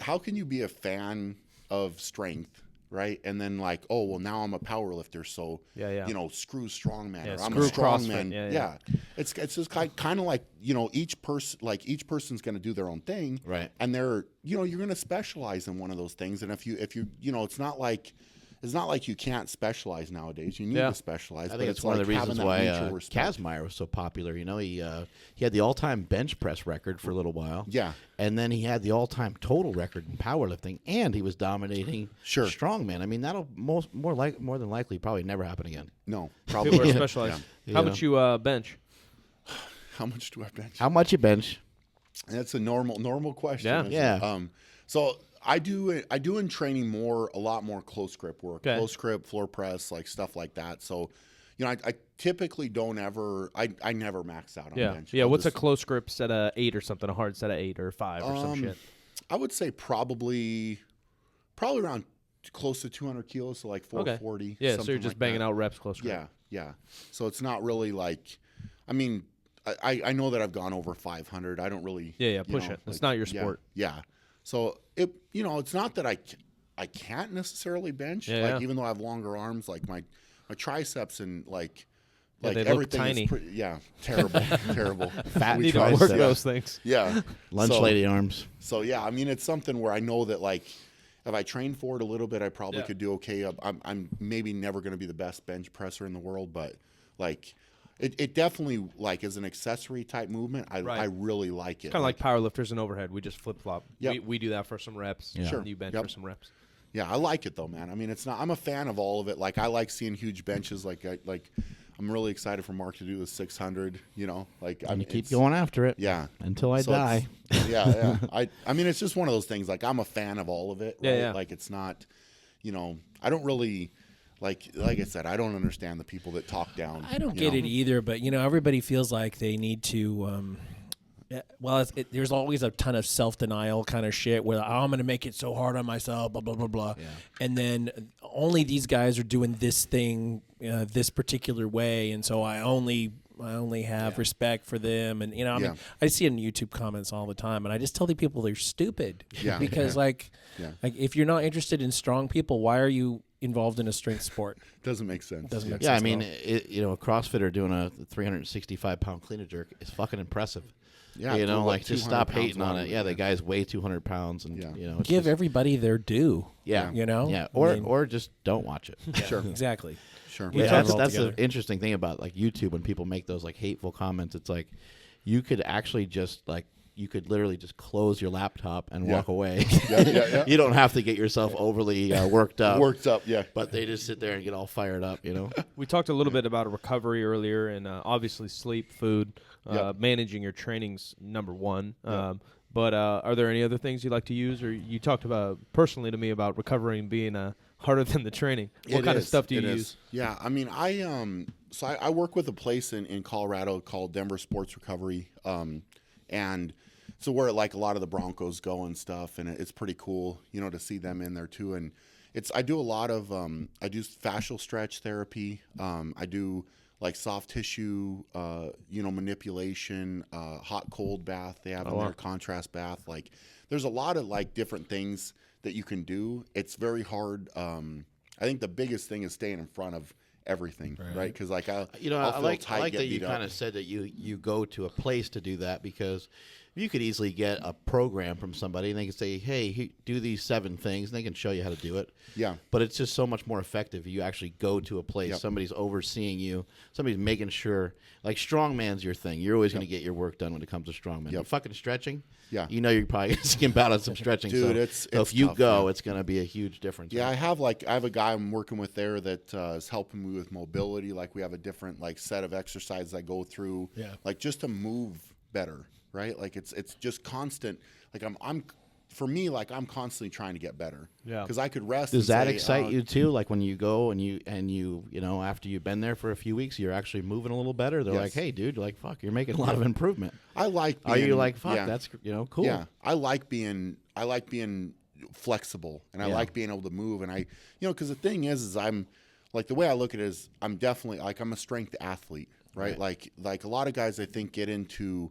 how can you be a fan of strength, right? And then like, oh well, now I'm a power lifter, so Yeah. screw strongman, Yeah, or I'm screw a strongman. CrossFit. Yeah. It's just kind of like each person's going to do their own thing, Right. And they're you're going to specialize in one of those things, and if you it's not like you can't specialize nowadays. You need to specialize. I but think it's it's one like of the reasons having that why mutual respect. Kazmaier was so popular. He had the all-time bench press record for a little while. Yeah. And then he had the all-time total record in powerlifting, and he was dominating Sure. strongman. I mean, that'll more than likely probably never happen again. No, probably People are not. specialized. Yeah. How You much you bench? How much do I bench? How much you bench? That's a normal question. Yeah. isn't Yeah. it? So I do in training a lot more close grip work, Okay. close grip, floor press, like stuff like that. So, I typically don't ever, I never max out on bench. Yeah. I'll What's a just- close grip set of 8 or something? A hard set of 8 or 5 or some shit. I would say probably around close to 200 kilos, so like 440. Yeah. So something you're just like banging that. out reps close grip. Yeah. So it's not really like, I mean, I know that I've gone over 500. I don't really. Yeah. Push it. It's not your yeah, sport. Yeah. So it's not that I can't necessarily bench. Yeah, like yeah. even though I have longer arms, like my triceps and like Yeah, they look everything tiny. is terrible, terrible. Fat We Need to tried work to- those things. Yeah. Lunch So- lady arms. So yeah, I mean, it's something where I know that like if I train for it a little bit, I probably could do okay. I'm maybe never going to be the best bench presser in the world, but like it definitely like as an accessory type movement, I really like it. Kind of like powerlifters and overhead. We just flip flop. Yep. We do that for some reps. Yeah. Sure. You bench Yep. for some reps. Yeah, I like it though, man. I mean, it's not. I'm a fan of all of it. Like I like seeing huge benches. I'm really excited for Mark to do the 600. Like I'm keep going after it. Yeah. Until I So die. Yeah. I mean, it's just one of those things. Like I'm a fan of all of it. Yeah, right? yeah. Like it's not. I don't really. Like I said, I don't understand the people that talk down. I don't get it either, but everybody feels like they need to. There's always a ton of self-denial kind of shit where I'm going to make it so hard on myself, blah blah blah blah, and then only these guys are doing this thing this particular way, and so I only have respect for them, and I see it in YouTube comments all the time, and I just tell the people they're stupid, because like if you're not interested in strong people, why are you involved in a strength sport? Doesn't make sense. Doesn't make Yeah, I sense mean, at all. a CrossFitter doing a 365-pound clean and jerk is fucking impressive. Yeah, Like just 200 stop pounds hating on it. longer, Yeah, the guy's weigh 200 pounds, and it's Give just, everybody their due. yeah, Yeah, or just don't watch it. Sure. Exactly. Sure. We Yeah, talk that's the altogether. interesting thing about like YouTube when people make those like hateful comments. It's like you could actually just like you could literally just close your laptop and walk away. Yeah. You don't have to get yourself overly worked up. Worked up. Yeah. But they just sit there and get all fired up. We talked a little bit about recovery earlier, and obviously sleep, food, managing your training's number one. But are there any other things you like to use, or you talked about personally to me about recovery being harder than the training? What kind of stuff do you use? Yeah, I mean, I work with a place in Colorado called Denver Sports Recovery, and so where like a lot of the Broncos go and stuff, and it's pretty cool, to see them in there too. And I do a lot of I do fascial stretch therapy. I do like soft tissue, manipulation, hot cold bath they have in there, contrast bath. Like there's a lot of like different things that you can do. It's very hard. I think the biggest thing is staying in front of everything, right? Because like I like that you kind of said that you go to a place to do that, because you could easily get a program from somebody and they can say, hey, do these 7 things, and they can show you how to do it. Yeah. But it's just so much more effective if you actually go to a place. Yep. Somebody's overseeing you. Somebody's making sure. Like strongman's your thing. You're always going to get your work done when it comes to strongman. Yep. But fucking stretching, you know you're probably going to skimp out on some stretching. Dude, so if you tough, go, man. it's going to be a huge difference. Yeah, I have a guy I'm working with there that is helping me with mobility. Like we have a different like set of exercises I go through, like just to move better, right? Like it's just constant. Like I'm for me, like I'm constantly trying to get better. Yeah. Because I could rest. Does that excite you too? Like when you go and you after you've been there for a few weeks, you're actually moving a little better. They're like, hey, dude, like fuck, you're making a lot of improvement. I like. Are you like fuck? That's cool. Yeah, I like being flexible, and I like being able to move, and because the thing is I'm like the way I look at it is I'm definitely like I'm a strength athlete, right? Like a lot of guys I think get into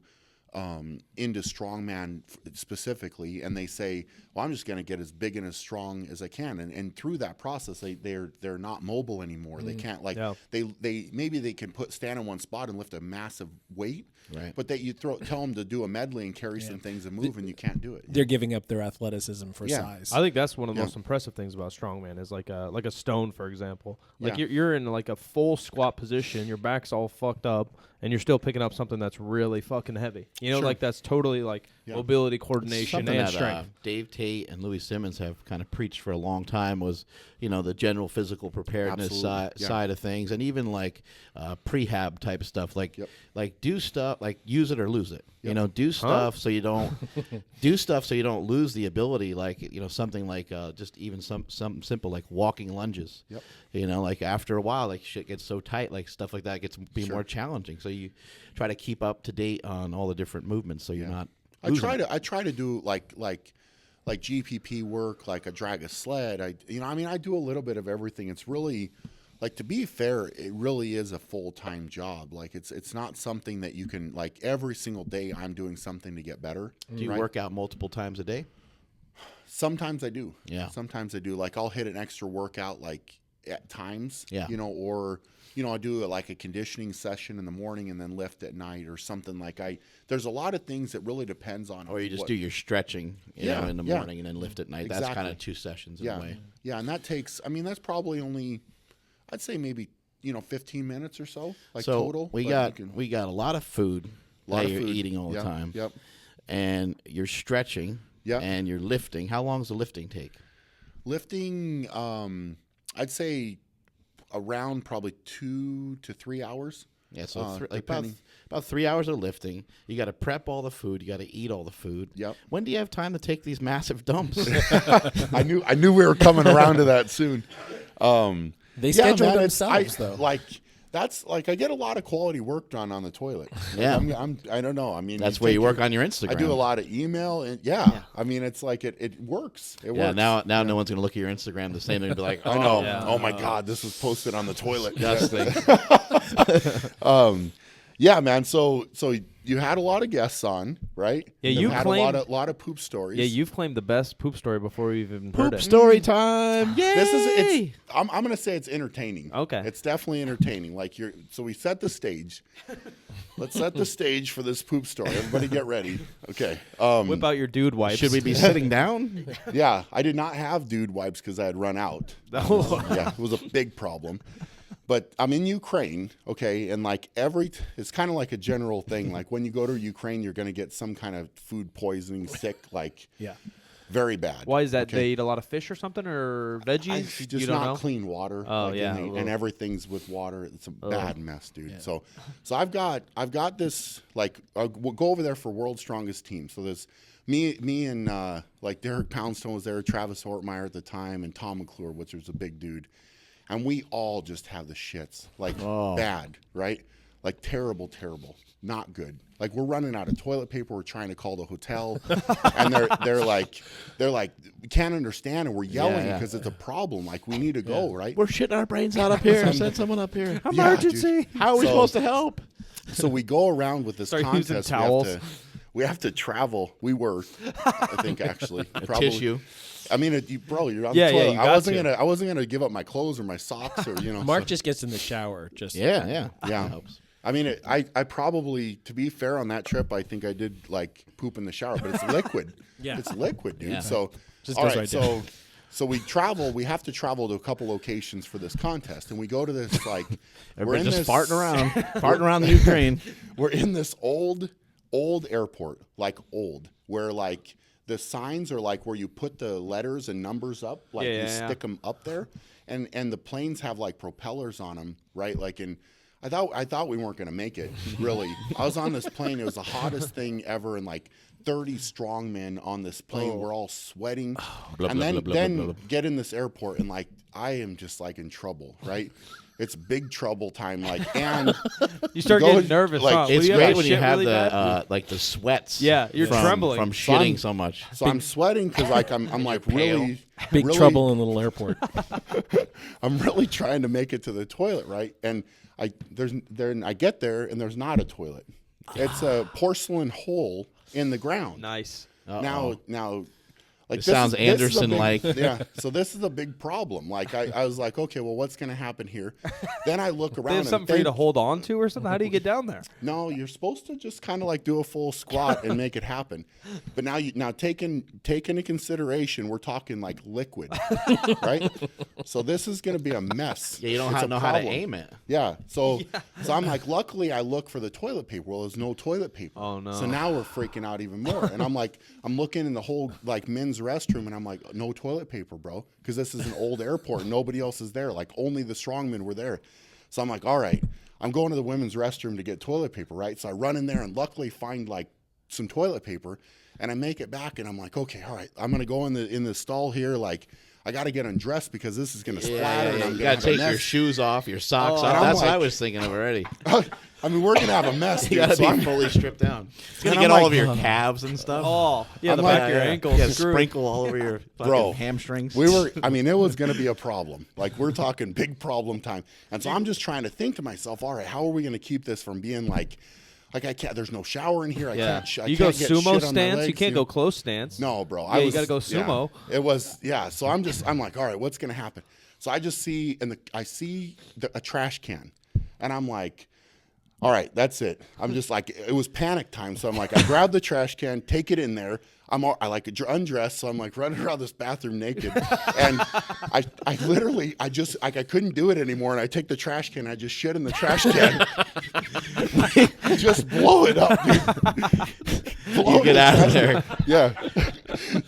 strongman specifically, and they say, well, I'm just going to get as big and as strong as I can, and through that process they're not mobile anymore. They can't they maybe they can stand in one spot and lift a massive weight, right? But that you tell them to do a medley and carry some things and move, and you can't do it. They're giving up their athleticism for size. I think that's one of the most impressive things about strongman is like a stone, for example. Like you're in like a full squat position, your back's all fucked up, and you're still picking up something that's really fucking heavy. Like that's totally like mobility, coordination, something and that, strength. Dave Tate and Louis Simmons have kind of preached for a long time was, the general physical preparedness side of things, and even like prehab type stuff. Like do stuff, like use it or lose it. Do stuff so you don't lose the ability. Like something like just even something simple like walking lunges. Like after a while, like shit gets so tight, like stuff like that gets more challenging. So you try to keep up to date on all the different movements, so you're not. I try to do like GPP work, like I drag a sled. I do a little bit of everything. It's really like, to be fair, it really is a full-time job. Like it's not something that you can like every single day I'm doing something to get better. Do you work out multiple times a day? Sometimes I do. Yeah. Sometimes I do. Like I'll hit an extra workout like at times. Yeah. Or I do like a conditioning session in the morning and then lift at night or something. Like there's a lot of things that really depends on. Or you just do your stretching, in the morning and then lift at night. Exactly. That's kind of 2 sessions in a way. Yeah, and that takes. that's probably only, I'd say maybe 15 minutes or so. Like so total. We got a lot of food that you're eating all the time. Yep. And you're stretching. Yep. And you're lifting. How long does the lifting take? Lifting, I'd say around probably 2 to 3 hours. Yeah, so about 3 hours of lifting. You got to prep all the food. You got to eat all the food. Yep. When do you have time to take these massive dumps? I knew we were coming around to that soon. They schedule themselves though. That's like I get a lot of quality work done on the toilet. Yeah. I don't know. That's where you work on your Instagram. I do a lot of email and it's like it works. It works. Now no one's gonna look at your Instagram the same. They're gonna be like, I know. Yeah. Oh my God, this was posted on the toilet. Disgusting. Yeah, man. So you had a lot of guests on, right? Yeah, you had claimed a lot of poop stories. Yeah, you've claimed the best poop story before we've even heard it. Poop story time! Yay! I'm gonna say it's entertaining. Okay, it's definitely entertaining. Like so we set the stage. Let's set the stage for this poop story. Everybody, get ready. Okay. Whip out your dude wipes. Should we be sitting down? Yeah, I did not have dude wipes because I had run out. Yeah, it was a big problem. But I'm in Ukraine, okay, and like it's kind of like a general thing. Like when you go to Ukraine, you're going to get some kind of food poisoning, sick, very bad. Why is that? Okay. They eat a lot of fish or something, or veggies? Just not clean water. Oh yeah, and everything's with water. It's a bad mess, dude. Yeah. So I've got this we'll go over there for World's Strongest Team. So there's me and Derek Poundstone was there, Travis Ortmeyer at the time, and Tom McClure, which was a big dude. And we all just have the shits, bad, right? like terrible, not good. Like we're running out of toilet paper. We're trying to call the hotel, and they're like, we can't understand, and we're yelling because it's a problem. Like we need to go, right? We're shitting our brains out up here. Send someone up here. Emergency. Dude. How are we supposed to help? So we go around with this Start using contest. towels. We have to travel. We were, I think, actually, probably. Tissue. I mean, bro, you're on Yeah, the toilet. you I wasn't gonna give up my clothes or my socks or Mark just gets in the shower. Yeah. Yeah. Helps. I mean, I probably, to be fair, on that trip, I think I did like poop in the shower, but it's liquid. Yeah. It's liquid, dude. Yeah. So, Just all goes right, right down. so we travel. We have to travel to a couple locations for this contest, and we go to this like we're in Everybody's just this, farting around the Ukraine. We're in this old airport, like old, where like the signs are like where you put the letters and numbers up, like you stick them up there, and the planes have like propellers on them, right? Like I thought we weren't going to make it, really. I was on this plane. It was the hottest thing ever, and like 30 strongmen on this plane. We're all sweating. And then get in this airport, and like I am just like in trouble, right? It's big trouble time, like, and You start getting nervous. like, huh? It's Will great you when you shit have really the bad? like the sweats. Yeah, you're trembling. from shitting so much. so I'm sweating because like I'm like really Big really, trouble in Little Airport. I'm really trying to make it to the toilet, right? And I get there and there's not a toilet. It's a porcelain hole in the ground. Nice. Now, like It sounds Anderson-like. Yeah. So this is a big problem. Like I was like, okay, well, what's going to happen here? Then I look They around. have And something for you to hold on to or something? How do you get down there? No, you're supposed to just kind of like do a full squat and make it happen. But now take into consideration, we're talking like liquid, right? So this is going to be a mess. Yeah, you don't It's a know how to problem. aim it. Yeah. So I'm like, luckily I look for the toilet paper. Well, there's no toilet paper. Oh, no. So now we're freaking out even more. And I'm looking in the whole like men's restroom, and I'm like, no toilet paper, bro, because this is an old airport. Nobody else is there. Like only the strongmen were there. So I'm like, all right, I'm going to the women's restroom to get toilet paper, right? So I run in there and luckily find like some toilet paper, and I make it back, and I'm like, okay, all right, I'm gonna go in the stall here, like. I got to get undressed because this is going to splatter. And I'm you gonna got to have a take your mess. shoes off, your socks and off. I'm That's what I like- was thinking of already. I mean, we're going to have a mess, You dude. got to So be I'm- fully stripped down. It's going And to get I'm all like, over your calves and stuff. Oh, yeah, I'm the like- back of your ankles. Yeah, screwed. sprinkle all over your fucking Bro, hamstrings. I mean, it was going to be a problem. Like, we're talking big problem time. And so I'm just trying to think to myself, all right, how are we going to keep this from being like I can't, there's no shower in here. I Yeah. can't, I You go can't get sumo shit on my stance. You legs, can't know? go close stance. No, bro. Yeah, you gotta go sumo. It was, so I'm like, all right, what's going to happen? So I just see, I see a trash can, and I'm like, all right, that's it. I'm just like, it was panic time. So I'm like, I grab the trash can, take it in there. I like undress, so I'm like running around this bathroom naked, and I literally, I couldn't do it anymore, and I take the trash can, I just shit in the trash can, just blow it up, dude. You get out of there. Yeah.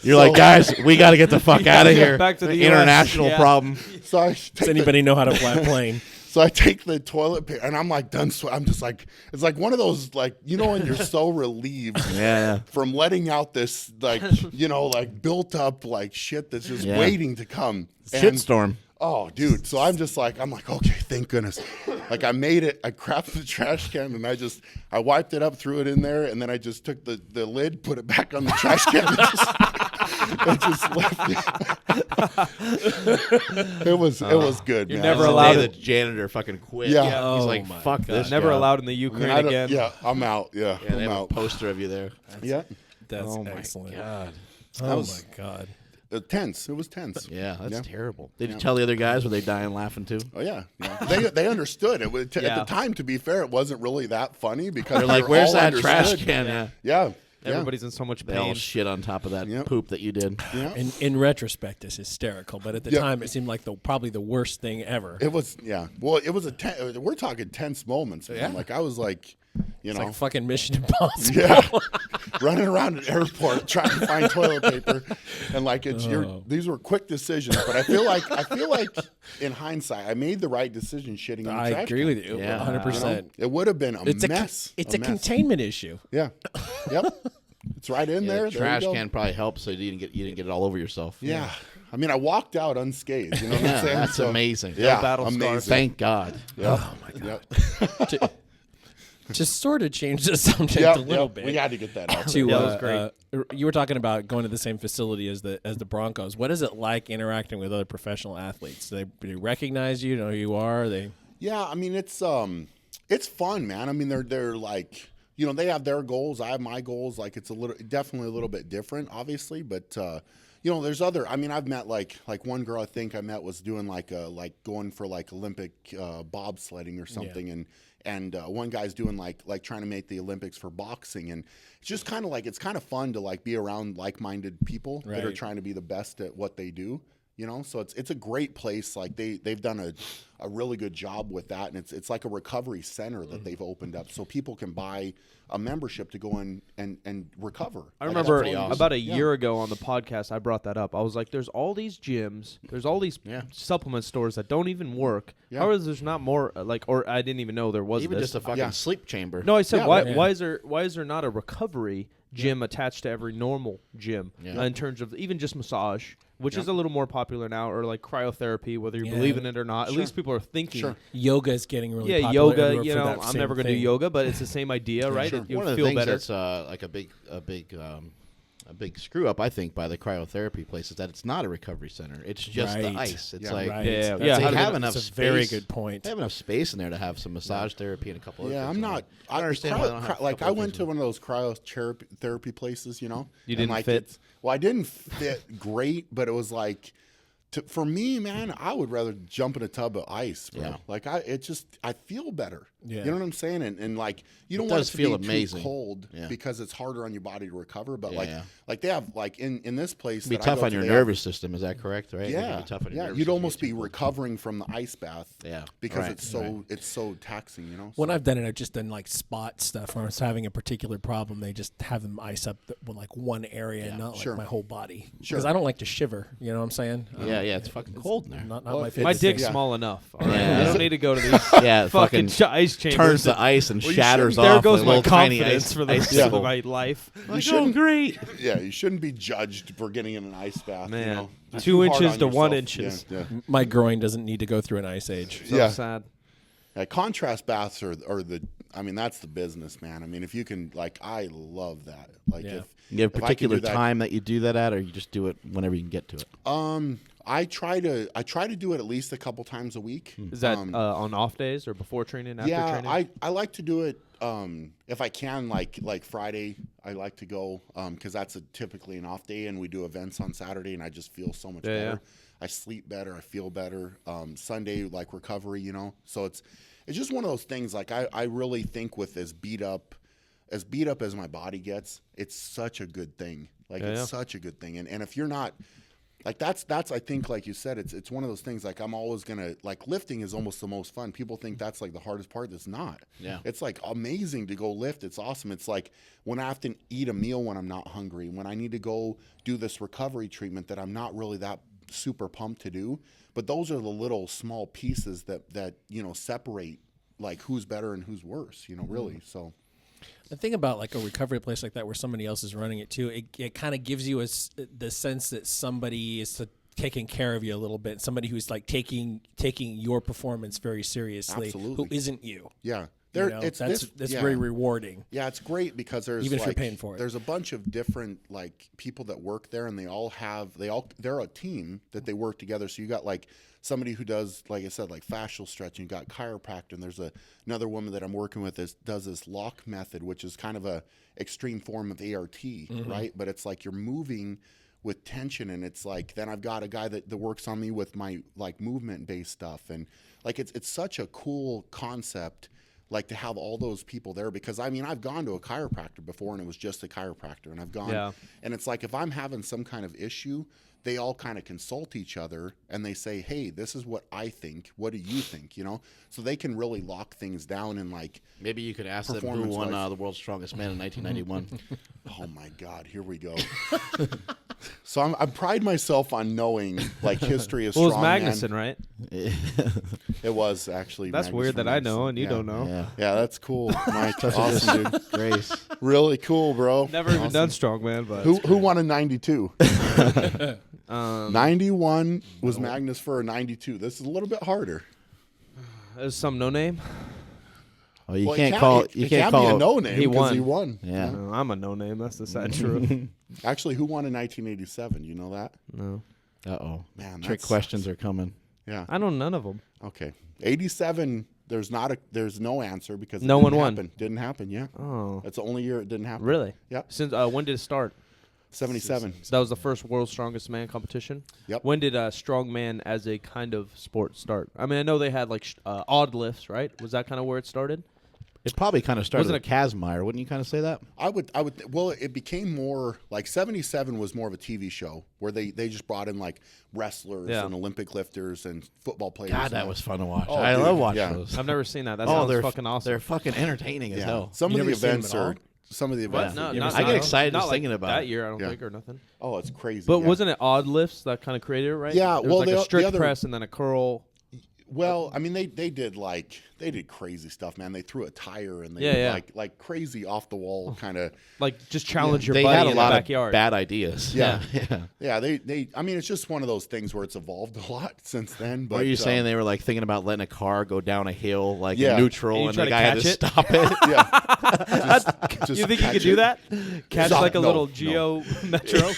You're like, guys, we got to get the fuck out of here. back to the US. International Yeah. problem. So I Does anybody know how to fly a plane? So I take the toilet paper, and I'm like done. I'm just like, it's like one of those, like, you know, when you're so relieved Yeah. from letting out this, like, you know, like built up like shit that's just Yeah. waiting to come. Shitstorm. Oh, dude. So I'm like, okay, thank goodness. Like I made it. I grabbed the trash can, and I wiped it up, threw it in there, and then I just took the lid, put it back on the trash can, and just left it. It was good, You're man. never That's the allowed day to- the janitor fucking quit. Yeah. He's Oh like, my fuck God. this. Never job. allowed in the I mean, Ukraine I don't- again. Yeah, I'm out. Yeah, Yeah, they I'm have a out. poster of you there. Yeah. That's Oh my excellent. God. Oh my God. Tense. It was tense. Yeah, that's Yeah. terrible. Did you tell the other guys? Were they dying laughing too? Oh yeah, they understood it. At Yeah. the time, to be fair, it wasn't really that funny because They're like, they where's all that trash understood. can? Yeah. Yeah, Everybody's in so much They all pain. shit on top of that Yep. poop that you did. Yeah. In retrospect, it's hysterical, but at the Yeah. time, it seemed like probably the worst thing ever. It was. Yeah. Well, it was we're talking tense moments. Man. Yeah. Like I was like, you It's know, like fucking Mission Impossible. yeah, running around an airport trying to find toilet paper, and like these were quick decisions. But I feel like in hindsight, I made the right decision shitting in the I trash agree can. with you, Yeah. 100%. It would have been a It's mess. it's a mess. containment issue. Yeah. Yep. It's right in Yeah, there. the There you trash go. can probably helped, so you didn't get it all over yourself. Yeah. I mean, I walked out unscathed. You know what Yeah, I'm saying? that's amazing. Yeah, battle scars. amazing. Thank God. Oh my God. Just sort of change the subject a little bit. We had to get that out. To, that was great. You were talking about going to the same facility as the Broncos. What is it like interacting with other professional athletes? Do they recognize you? Know who you are? Yeah, I mean it's fun, man. I mean they're like, you know, they have their goals. I have my goals. Like it's definitely a little bit different, obviously, but you know, there's other. I mean, I've met like one girl I think I met was doing like going for like Olympic bobsledding or something, and one guy's doing like trying to make the Olympics for boxing, and it's just kind of like it's kind of fun to like be around like-minded people that are trying to be the best at what they do. You know, so it's a great place. Like they've done a really good job with that, and it's like a recovery center that they've opened up, so people can buy a membership to go in and recover. I remember about a year ago on the podcast, I brought that up. I was like, "There's all these gyms, there's all these supplement stores that don't even work. Yeah. How is there's not more or I didn't even know there was Even this. just a fucking sleep chamber. No, I said why is there not a recovery gym attached to every normal gym in terms of even just massage, which is a little more popular now, or like cryotherapy, whether you believe in it or not. At least people are thinking. Yoga is getting really popular. Yoga. You know, I'm never going to do yoga, but it's the same idea, right? Sure. One of the feel things better. that's like a big screw up, I think, by the cryotherapy place is that it's not a recovery center. It's just the ice. It's like Yeah. they have enough That's a space. very good point. They have enough space in there to have some massage therapy and a couple of Yeah, things. I'm not. I don't understand why they don't have a Like couple I of went things to in one of those cryotherapy places, you know. You and didn't like fit? Well, I didn't fit great, but it was like, for me, man, I would rather jump in a tub of ice, bro. Yeah. Like I feel better. Yeah. You know what I'm saying? And like you don't It want does it to feel be amazing. too cold Yeah. because it's harder on your body to recover. But Yeah. like they have like in this place, It'd be that I tough go on to, your they have- nervous system. Is that correct? Right? It Yeah, could be tough on your nervous you'd system almost to get be too cold. recovering from the ice bath. Yeah. because Right. it's so taxing. You know. When So- I've done it, I've just done like spot stuff where I was having a particular problem. They just have them ice up like one area, not like Sure. my whole body. Sure. Because I don't like to shiver. You know what I'm saying? Yeah, it's fucking cold in there. Not Well, my if favorite. My It's- dick's yeah. small enough. All right? Yeah. I don't need to go to these Yeah, it fucking fucking ice chambers. turns the ice and Well, you shatters shouldn't- off. There goes a my little tiny confidence ice, for the ice rest of cube. my life. You shouldn't. great. Yeah, you shouldn't be judged for getting in an ice bath. Man, you know? You're 2 too hard inches on to 1 yourself. inches. Yeah. My groin doesn't need to go through an ice age. So Yeah. sad. Contrast baths are the. I mean, that's the business, man. I mean, if you can, like, I love that. Like, Yeah. You have if a I can particular do that- time that you do that at, or you just do it whenever you can get to it? I try to do it at least a couple times a week. Is that on off days or before training, after yeah, training? I like to do it if I can, like Friday. I like to go because that's typically an off day, and we do events on Saturday, and I just feel so much better. I sleep better. I feel better. Sunday, like recovery, you know. So it's just one of those things. Like I really think with as beat up as my body gets, it's such a good thing. Like it's such a good thing. And if you're not like that's I think, like you said, it's one of those things. Like I'm always gonna, like, lifting is almost the most fun. People think that's like the hardest part. That's not. Yeah. It's like amazing to go lift. It's awesome. It's like when I have to eat a meal when I'm not hungry, when I need to go do this recovery treatment that I'm not really that super pumped to do. But those are the little small pieces that you know separate like who's better and who's worse. You know, really. So. The thing about like a recovery place like that where somebody else is running it too, it kind of gives you the sense that somebody is taking care of you a little bit. Somebody who's like taking your performance very seriously, Absolutely. who isn't you. Yeah. You know, that's very rewarding. Yeah, it's great because there's Even if you're like, paying for it. There's a bunch of different like people that work there, and they're a team that they work together. So you got like somebody who does, like I said, like fascial stretching. You got chiropractor, and there's another woman that I'm working with that does this lock method, which is kind of a extreme form of ART, right? But it's like you're moving with tension, and it's like then I've got a guy that works on me with my like movement based stuff, and like it's such a cool concept. Like to have all those people there, because I mean I've gone to a chiropractor before and it was just a chiropractor, and I've gone and it's like if I'm having some kind of issue, they all kind of consult each other and they say, hey, this is what I think, what do you think, you know, so they can really lock things down. And like Maybe you could ask them who performance-wise. won the World's Strongest Man in 1991. oh my God, here we go. So I pride myself on knowing like history of Well, it was strongman. Magnuson, right? It was actually That's Magnus weird that I know Magnuson. and you Yeah. don't know. Yeah. Yeah, that's cool. Mike, awesome, dude. Grace. Really cool, bro. Never even done strongman, but Who won in 92? 91 91 was Magnus Farr. 92. This is a little bit harder. There's some no name. Oh, you Well, can't it call. it You can't can't be call. a no name He because won. he won. Yeah. No, I'm a no name. That's the sad truth. Actually, who won in 1987? You know that? No, Uh-oh. Man, Trick that questions are coming. Yeah. I know none of them. Okay. 87. There's no answer because No it one didn't won. happen. Didn't happen. Yeah. Oh, That's the only year it didn't happen. really? Yep. Since when did it start? 77. So that was the first World's Strongest Man competition. Yep. When did strongman as a kind of sport start? I mean, I know they had like odd lifts, right? Was that kind of where it started? It probably kind of started Wasn't at Kazmaier, wouldn't you kind of say that? I would. Well, it became more like 77 was more of a TV show where they just brought in like wrestlers Yeah. and Olympic lifters and football players. God, and that was fun to watch. Oh, I dude, love watching yeah. those. I've never seen that. That Oh, sounds they're fucking awesome. They're fucking entertaining as Yeah. hell. Some You of the never seen them events at all? are. Some of the What? events. No, are- You ever not, seen I get that? excited not just like thinking about that it. year. I don't Yeah. think or nothing. Oh, it's crazy. But yeah. wasn't it odd lifts that kind of created it, right? Yeah, There was well, like the a strict other- press and then a curl. Well, I mean, they did crazy stuff, man. They threw a tire and they Yeah, did yeah. like crazy off the wall kind of. Like just challenge your They buddy had a in lot the of backyard. bad ideas. Yeah. yeah. Yeah, they. I mean, it's just one of those things where it's evolved a lot since then. But What are you saying? They were like thinking about letting a car go down a hill, like Yeah. in neutral, And you and try the to guy had catch to it? stop it. Yeah. Just You think you catch could do it. that? Catch Stop. like a No, little no. Geo Metro?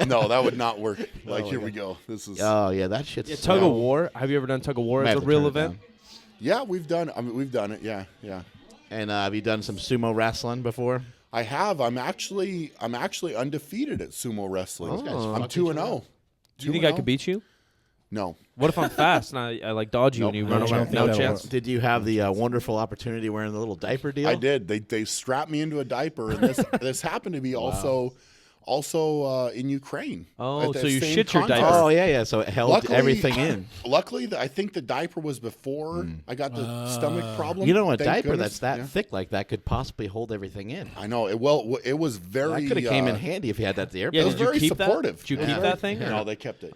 No, that would not work. Like, here we go. This is. Oh yeah, that shit's. Yeah, tug of war. Have you ever done tug of war Might as have a to real turn it event? down. Yeah, we've done. I mean, we've done it. Yeah, yeah. And have you done some sumo wrestling before? I have. I'm actually undefeated at sumo wrestling. Those guys I'm fuck 2-0. Do you think I could beat you? No. What if I'm fast and I like dodge you and you Nope, run no over? chance. No That'll chance. work. Did you have the wonderful opportunity wearing the little diaper deal? I did. They strapped me into a diaper, and this happened to be also in Ukraine. Oh, at that so you same shit your contest. diaper. Oh yeah, yeah. So it held Luckily- everything in. Luckily, I think the diaper was before I got the stomach problem. You know, a Thank diaper goodness. that's that Yeah. thick like that could possibly hold everything in. I know. It was very. That could have came in handy if you had that at the airport. Yeah, It was did you very keep that? supportive. Did you It was keep very- that thing, or- No, they kept it.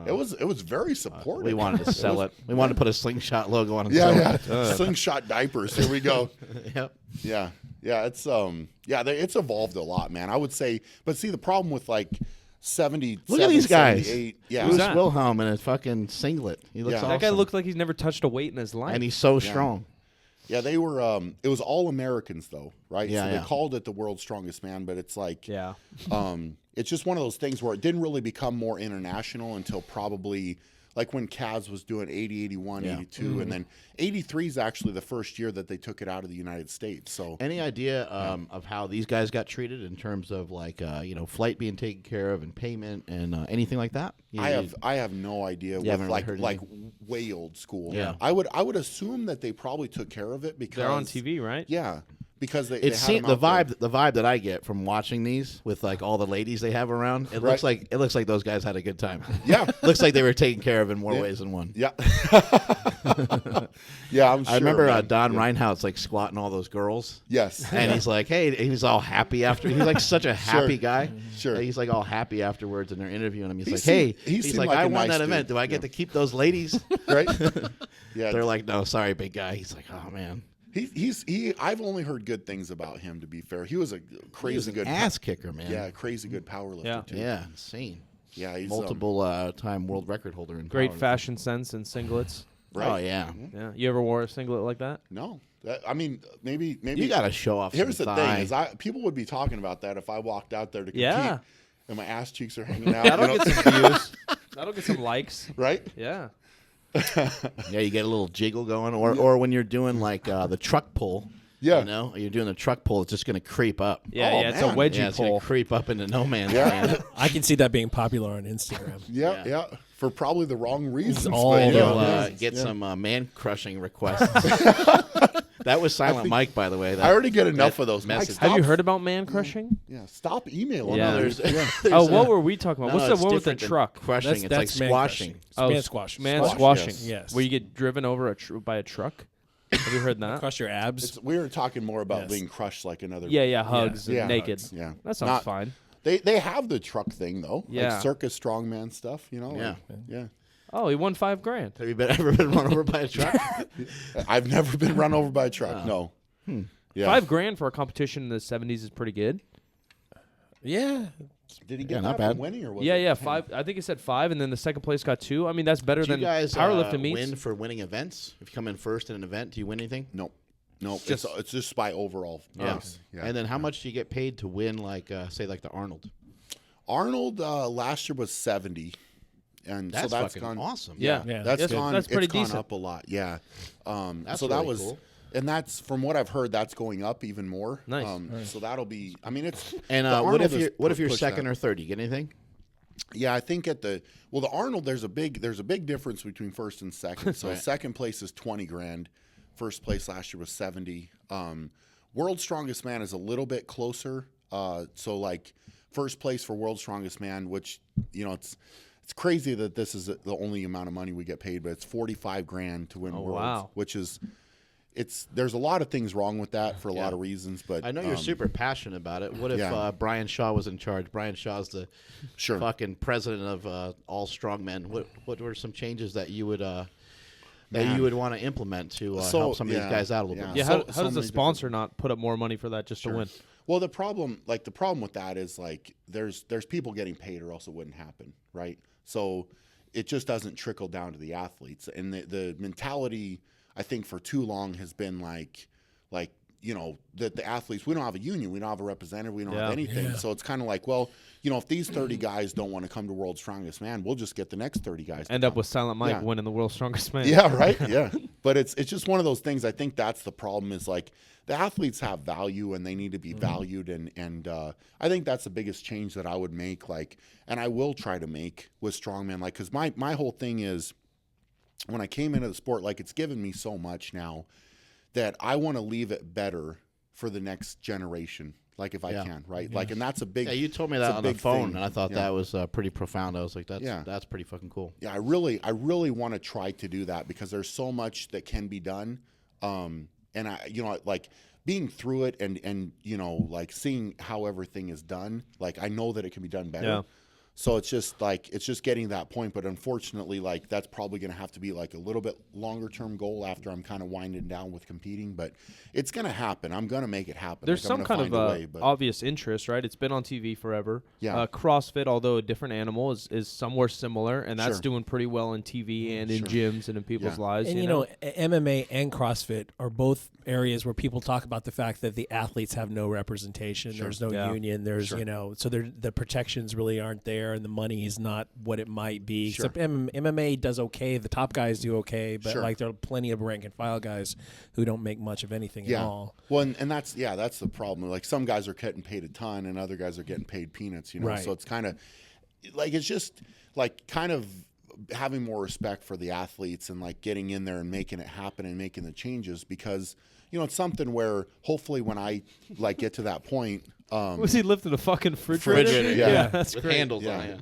It was very supportive. We wanted to sell it. We wanted to put a slingshot logo on it. Yeah, sell it. yeah. Slingshot diapers. Here we go. Yep. Yeah, yeah. It's evolved a lot, man. I would say, but see, the problem with like 70. Look at these guys. 78, yeah. Bruce that? Wilhelm in a fucking singlet. He looks Yeah. awesome. That guy looked like he's never touched a weight in his life. and he's so strong. Yeah, they were. It was all Americans though, right? Yeah, so yeah. they called it the world's strongest man, but it's like, yeah. it's just one of those things where it didn't really become more international until probably like when Kaz was doing 80, 81, Yeah. 82, and then 83 is actually the first year that they took it out of the United States. So Any idea of how these guys got treated in terms of like flight being taken care of and payment and anything like that? I have no idea. With haven't really like heard like anything? way old school. Yeah. I would assume that they probably took care of it because They're on TV, right? Yeah, because they. It they had seems them the out there. vibe that I get from watching these with like all the ladies they have around. It looks like those guys had a good time. Yeah. Looks like they were taken care of in more ways than one. Yeah. Yeah, I'm sure. I remember man. Don Yeah. Reinhardt's like squatting all those girls. Yes. And he's like, hey, he's all happy after. He's like such a happy guy. Sure. He's like all happy afterwards, and they're interviewing him. He's He like, seemed- hey, he he's seemed like, like I a won nice that event. dude. Do I get Yeah. to keep those ladies? Right? Yeah. They're like, no, sorry, big guy. He's like, oh man, I've only heard good things about him, to be fair. He was a crazy he was an good ass kicker, man. Yeah, crazy good powerlifter Yeah. too. yeah, insane. Yeah, he's Multiple time world record holder in Great powerlifting. fashion sense and singlets. Right. Oh yeah, Yeah. You ever wore a singlet like that? No. I mean, maybe you got to show off. Here's the some thing: thigh. is people would be talking about that if I walked out there to compete, Yeah. and my ass cheeks are hanging out. That'll you know? get some views. That'll get some likes. Right? Yeah. Yeah, you get a little jiggle going, or when you're doing like the truck pull. Yeah. You know, you're doing the truck pull. It's just going to creep up. Yeah, Oh, yeah. It's a man. wedgie Yeah, it's going pull. to creep up into no man's Yeah. land. I can see that being popular on Instagram. Yeah, yeah. For probably the wrong reasons. all but the yeah, wrong yeah. Get some man crushing requests. That was Silent Mike, by the way. I already get enough that of those. Mike, message. stop, Have you heard about man crushing? Yeah, stop emailing. Yeah. me. There's, Oh, what were we talking about? No, What's the it's one with the different than truck? Crushing. It's like man squashing. crushing. It's man s- squashing. Man Squash, squashing. yes. Where you get driven over by a truck. Have you heard that? Across your abs. It's, we were talking more about Yes. being crushed like another. Yeah, yeah. Hugs Yeah. and naked. Hugs, yeah. That sounds Not- fine. They have the truck thing though. Yeah. Like circus strongman stuff. You know. Yeah. Like, yeah. Oh, he won $5,000. Have you ever been run over by a truck? I've never been run over by a truck. No. Yeah. $5,000 for a competition in the 70s is pretty good. yeah. Did he Yeah, get not that for bad. winning or was Yeah, it yeah. 10? 5. I think it said 5, and then the second place got 2. I mean, that's better Do you than guys powerlifting meets. win for winning events? If you come in first in an event, do you win anything? Nope. No, it's just by overall. Yes. Yeah. And then how much do you get paid to win, like say, like the Arnold? Arnold last year was 70. And That's so that's fucking gone awesome. Yeah. That's gone. That's pretty it's gone decent. up a lot. Yeah. That's so that really was, cool. and that's from what I've heard, that's going up even more. Nice. So that'll be. I mean, it's. And the what Arnold if you're pushed second that. or third? You get anything? Yeah, I think the Arnold there's a big difference between first and second. So Right. second place is 20 grand. First place last year was 70. World's Strongest Man is a little bit closer. So like first place for World's Strongest Man, which it's crazy that this is the only amount of money we get paid, but it's 45 grand to win Worlds, wow. which is there's a lot of things wrong with that for a Yeah. lot of reasons, but I know you're super passionate about it. What if yeah. Brian Shaw was in charge? Brian Shaw's the Sure. fucking president of all strongmen. What were some changes that you would Man. want to implement to So, help some of yeah, these guys out a little yeah. bit? Yeah, So- how so does the many sponsor not put up more money for that just to win? Well, the problem with that is like there's people getting paid, or else it wouldn't happen, right? So it just doesn't trickle down to the athletes, and the mentality I think for too long has been like that the athletes, we don't have a union, we don't have a representative, we don't have anything. Yeah. So it's kind of like, well, if these 30 guys don't want to come to World's Strongest Man, we'll just get the next 30 guys. to End up come. with Silent Mike Yeah. winning the World's Strongest Man. Yeah, right. Yeah, but it's just one of those things. I think that's the problem. Is like the athletes have value and they need to be valued, and I think that's the biggest change that I would make. Like, and I will try to make with strongman. Like, because my whole thing is when I came into the sport, like it's given me so much now that I want to leave it better for the next generation. Like if I can, right? Like, and that's a big. Yeah, you told me it's that a on the big phone, thing. and I thought Yeah. that was pretty profound. I was like, Yeah. that's pretty fucking cool. Yeah, I really want to try to do that because there's so much that can be done. And I, like being through it and like seeing how everything is done, like I know that it can be done better. Yeah. So it's just getting that point. But unfortunately, like that's probably going to have to be like a little bit longer term goal after I'm kind of winding down with competing. But it's going to happen. I'm going to make it happen. There's Like, some I'm kind gonna of find a way, but obvious interest, right? It's been on TV forever. Yeah. CrossFit, although a different animal, is somewhere similar, and that's Sure. doing pretty well in TV and in Sure. gyms and in people's Yeah. lives. And MMA and CrossFit are both areas where people talk about the fact that the athletes have no representation. Sure. There's no Yeah. union. There's Sure. so the protections really aren't there, and the money is not what it might be. Sure. Except MMA does okay. The top guys do okay, but Sure. like there are plenty of rank and file guys who don't make much of anything at all. Well, and that's the problem. Like some guys are getting paid a ton, and other guys are getting paid peanuts. Right. So it's kind of like it's just like kind of having more respect for the athletes and like getting in there and making it happen and making the changes because it's something where hopefully when I like get to that point. Was he lifting a fucking refrigerator? Refrigerator, yeah. That's With great. handles Yeah. on it.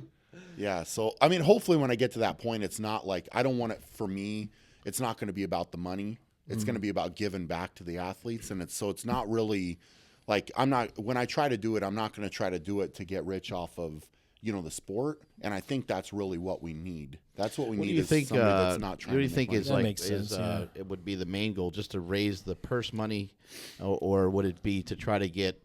Yeah. So, I mean, hopefully when I get to that point, it's not like, I don't want it for me. It's not going to be about the money. It's going to be about giving back to the athletes. And it's not really like, when I try to do it, I'm not going to try to do it to get rich off of, the sport. And I think that's really what we need. That's what we What need do you is think? somebody that's What not trying do you to think make is money. That like makes sense, it would be the main goal, just to raise the purse money, or would it be to try to get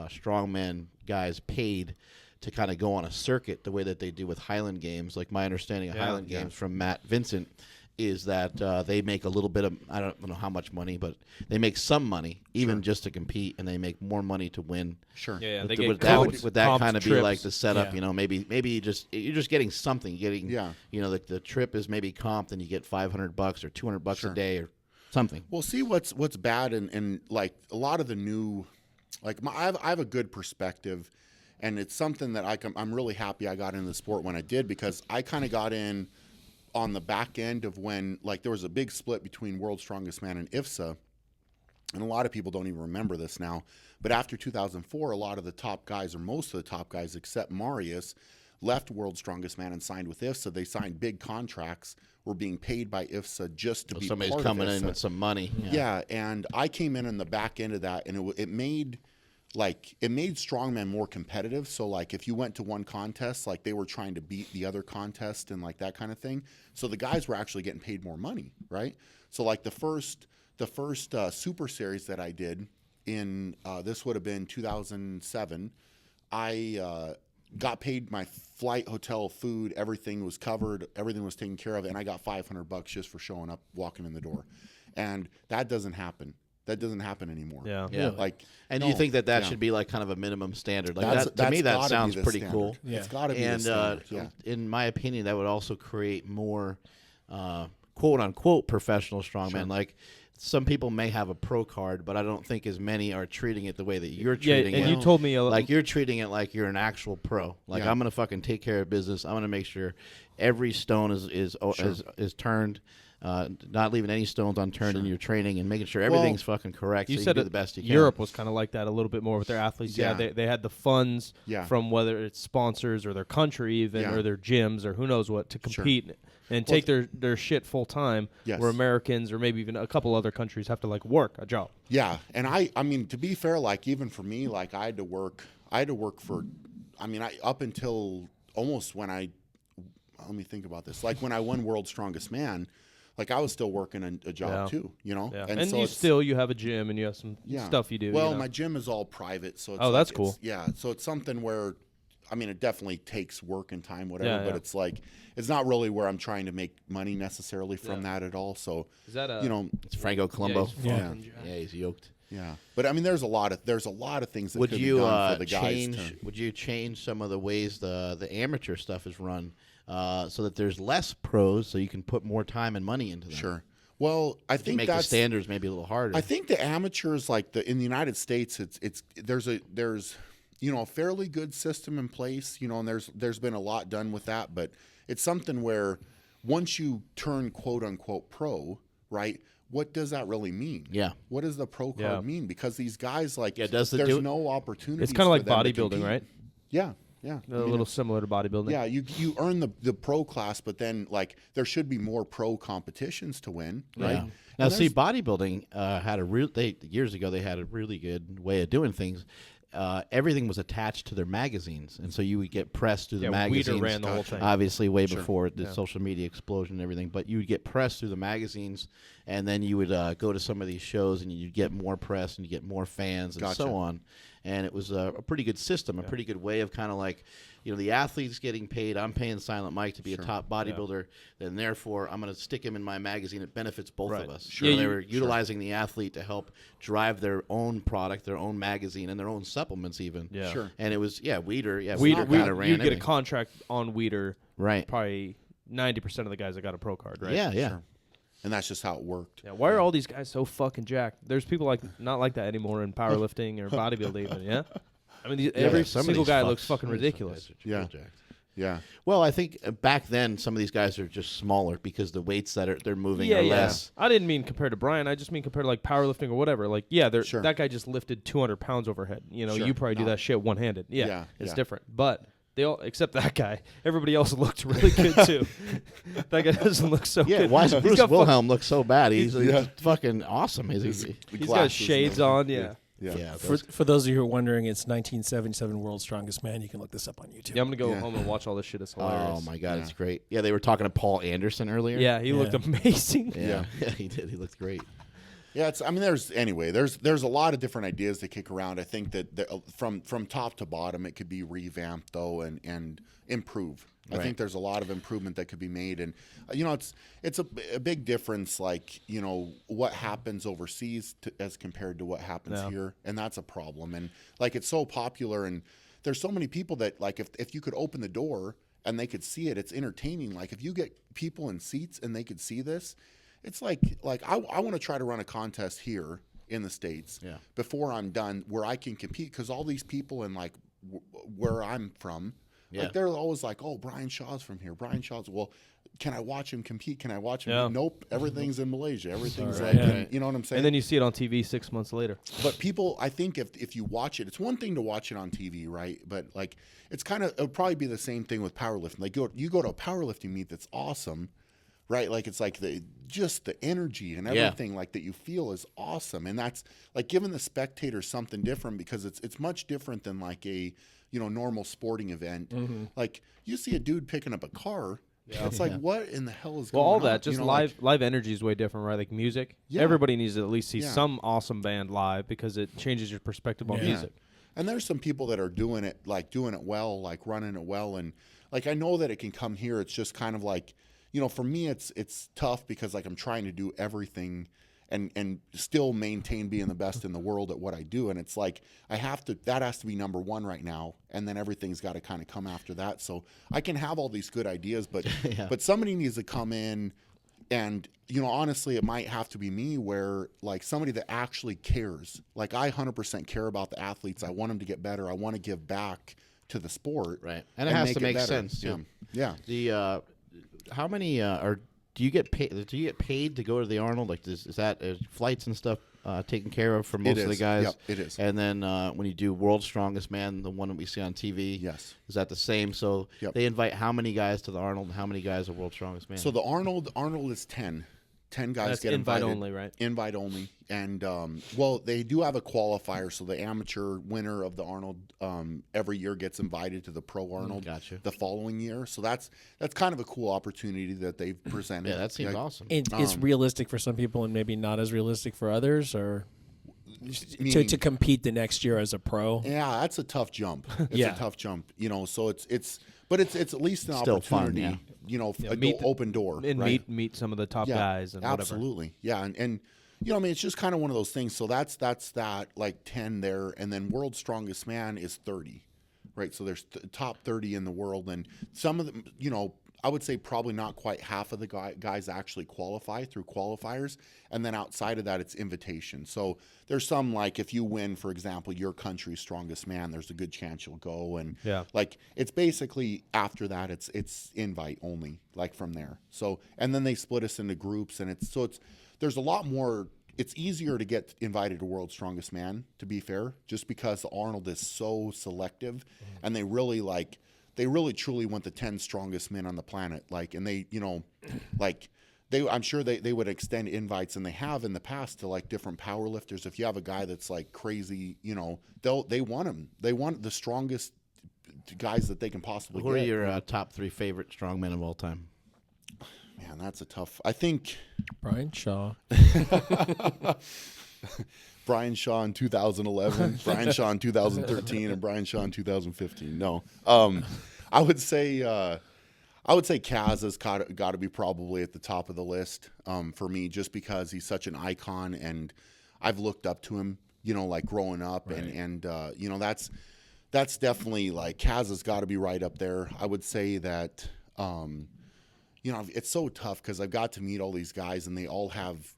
strongman guys paid to kind of go on a circuit the way that they do with Highland Games? Like my understanding of Highland Games from Matt Vincent is that they make a little bit of, I don't know how much money, but they make some money even just to compete, and they make more money to win. Sure. Yeah, Would, they get would that, comps- would that comps, kind of be trips. like the setup? Yeah. Maybe you're just getting something. You're getting, Yeah. the trip is maybe comped, and you get $500 or $200 Sure. a day or something. Well, see what's bad and like a lot of the new, like I have a good perspective, and it's something that I'm really happy I got into the sport when I did because I kind of got in on the back end of when like there was a big split between World's Strongest Man and IFSA, and a lot of people don't even remember this now. But after 2004, a lot of the top guys, or most of the top guys except Marius, left World's Strongest Man and signed with IFSA. They signed big contracts, were being paid by IFSA just to So be somebody's part coming of in IFSA. with some money. Yeah, and I came in on the back end of that, and it made strongman more competitive. So like if you went to one contest, like they were trying to beat the other contest and like that kind of thing. So the guys were actually getting paid more money, right? So like the first Super Series that I did in this would have been 2007. I got paid my flight, hotel, food, everything was covered, everything was taken care of, and I got $500 just for showing up, walking in the door. And that doesn't happen. That doesn't happen anymore. Yeah. Like, And no, do you think that yeah. should be like kind of a minimum standard? Like That's- that, to me, that's that gotta sounds be the pretty standard. cool. Yeah. It's got to be And the standard. in my opinion, that would also create more quote unquote professional strongmen. Sure. Like some people may have a pro card, but I don't think as many are treating it the way that you're Yeah, treating and it. you told me Like you're treating it like you're an actual pro. Like Yeah. I'm gonna fucking take care of business. I'm gonna make sure every stone is turned. Not leaving any stones unturned in your training and making sure everything's fucking correct. You so said you do the best you can. Europe was kind of like that a little bit more with their athletes. Yeah, Yeah. they had the funds Yeah. from whether it's sponsors or their country even Yeah. or their gyms or who knows what to compete and take their shit full time. Yes. Where Americans or maybe even a couple other countries have to like work a job. Yeah, and I mean, to be fair, like even for me, like I had to work for, I mean, up until almost when let me think about this. Like when I won World's Strongest Man, like I was still working a job too, you know? Yeah. And And so you have a gym and you have some stuff you do. Well, you know? my gym is all private, so it's Oh, that's like cool. Yeah, so it's something where, I mean, it definitely takes work and time, whatever, Yeah, but yeah. it's like, it's not really where I'm trying to make money necessarily from that at all. So, Is that a you know, It's Franco Colombo. he's Yeah. fucking jacked. Yeah, he's yoked. yeah. But I mean, there's a lot of things that Would could you be done for the guys change? to. Would you change some of the ways the amateur stuff is run, so that there's less pros, so you can put more time and money into them? Sure. Well, I think Make the that's standards maybe a little harder. I think the amateurs, like in the United States, there's you know, a fairly good system in place, you know, and there's been a lot done with that, but it's something where once you turn quote unquote pro, right? What does that really mean? Yeah. What does the pro card Yeah. mean? Because these guys, like, does it there's do it? no opportunity. It's kind of like bodybuilding, right? Yeah. Yeah. A little similar to bodybuilding. Yeah, you earn the pro class, but then like there should be more pro competitions to win, right? Yeah. Now, And see, there's- bodybuilding had years ago they had a really good way of doing things. Everything was attached to their magazines, and so you would get pressed through the Yeah, Weider magazines. ran the whole thing. Obviously, way before the social media explosion and everything. But you would get pressed through the magazines, and then you would go to some of these shows, and you'd get more press, and you get more fans, and so on. And it was a pretty good system, a pretty good way of kind of like, you know, the athlete's getting paid. I'm paying Silent Mike to be a top bodybuilder. Then, therefore, I'm going to stick him in my magazine. It benefits both of us. Sure. So Yeah, they were utilizing the athlete to help drive their own product, their own magazine, and their own supplements even. Yeah. Sure. And it was, Weider. Yeah, Weider, kind of ran you'd get a everything. contract on Weider. Right. Probably 90% of the guys that got a pro card, right? Yeah, yeah. Sure. And that's just how it worked. Yeah, why are all these guys so fucking jacked? There's people like not like that anymore in powerlifting or bodybuilding even, yeah? I mean, every some of single these guy fucks- looks fucking some of these ridiculous. guys are Yeah. real jacked. Yeah. Well, I think back then some of these guys are just smaller because the weights that they're moving Yeah, are yeah. less. I didn't mean compared to Brian. I just mean compared to like powerlifting or whatever. Like, yeah, Sure. that guy just lifted 200 pounds overhead. You know, Sure. you probably do No. that shit one-handed. Yeah, Yeah, it's yeah. different. But they all, except that guy, everybody else looked really good too. That guy doesn't look so Yeah, good. why does He's Bruce got Wilhelm look so bad? He's Yeah. fucking awesome. He's The He's got glasses and shades everything. on, yeah. Yeah. For those of you who are wondering, it's 1977 World's Strongest Man. You can look this up on YouTube. Yeah, I'm going to go Yeah. home and watch all this shit. It's hilarious. Oh my god, Yeah. it's great. Yeah, they were talking to Paul Anderson earlier. Yeah, he looked Yeah. amazing. yeah, yeah, he did. He looked great. Yeah, I mean, there's a lot of different ideas to kick around. I think that from top to bottom, it could be revamped though and improve. I Right. think there's a lot of improvement that could be made, and you know, it's a big difference. Like, you know, what happens overseas as compared to what happens here, and that's a problem. And like, it's so popular, and there's so many people that like if you could open the door and they could see it, it's entertaining. Like if you get people in seats and they could see this. It's like I want to try to run a contest here in the States before I'm done where I can compete, because all these people in like where I'm from, like they're always like, oh, Brian Shaw's from here. Brian Shaw's, well, can I watch him compete? Can I watch him? Yeah. Nope. Everything's in Malaysia. Everything's Right. like, you know what I'm saying? And then you see it on TV 6 months later. But people, I think if you watch it, it's one thing to watch it on TV, right? But like, it's kind of, it'll probably be the same thing with powerlifting. Like you go to a powerlifting meet that's awesome, right? Like it's like just the energy and everything like that you feel is awesome. And that's like giving the spectators something different, because it's much different than like a, you know, normal sporting event. Like you see a dude picking up a car. It's like, what in the hell is Well, going on? all that, just You know, live energy is way different, right? Like music. Yeah. Everybody needs to at least see Yeah. some awesome band live, because it changes your perspective on Yeah. music. And there's some people that are doing it well, like running it well. And like, I know that it can come here. It's just kind of like, you know, for me, it's tough because like I'm trying to do everything and still maintain being the best in the world at what I do. And it's like that has to be number one right now, and then everything's got to kind of come after that. So I can have all these good ideas, but but somebody needs to come in. And, honestly, it might have to be me, where like somebody that actually cares. Like I 100% care about the athletes. I want them to get better. I want to give back to the sport. Right. And it has to make sense too. Yeah. The how many do you get paid? Do you get paid to go to the Arnold? Like, is that flights and stuff taken care of for most of the guys? Yep, it is. And then when you do World's Strongest Man, the one that we see on TV, Yes. is that the same? So Yep. they invite how many guys to the Arnold, and how many guys are World's Strongest Man? So the Arnold is 10. 10 guys That's get invite invited. only, right? Invite only. And, well, they do have a qualifier. So the amateur winner of the Arnold every year gets invited to the Pro Arnold Gotcha. the following year. So that's kind of a cool opportunity that they've presented. Yeah, that seems awesome. It's realistic for some people and maybe not as realistic for others, or Meaning- to compete the next year as a pro. Yeah, that's a tough jump. It's Yeah. a tough jump, so but it's at least an Still fun, opportunity, yeah. open door. And right? meet some of the top Yeah, guys and whatever. absolutely. Yeah, and it's just kind of one of those things. So that's that, like 10 there, and then World's Strongest Man is 30, right? So there's top 30 in the world, and some of them, I would say probably not quite half of the guys actually qualify through qualifiers, and then outside of that, it's invitation. So there's some, like, if you win, for example, your country's strongest man, there's a good chance you'll go, and like it's basically after that, it's invite only, like from there. So and then they split us into groups, and there's a lot more. It's easier to get invited to World's Strongest Man, to be fair, just because the Arnold is so selective, and they really truly want the 10 strongest men on the planet. Like, and they, I'm sure they would extend invites, and they have in the past, to like different power lifters. If you have a guy that's like crazy, they want him. They want the strongest guys that they can possibly Who are get. your top 3 favorite strongmen of all time? Man, that's a tough. I think Brian Shaw. Brian Shaw in 2011, Brian Shaw in 2013, and Brian Shaw in 2015. No, I would say Kaz has got to be probably at the top of the list for me, just because he's such an icon, and I've looked up to him, like growing up, right. and that's definitely, like, Kaz has got to be right up there. I would say that, it's so tough because I've got to meet all these guys, and they all have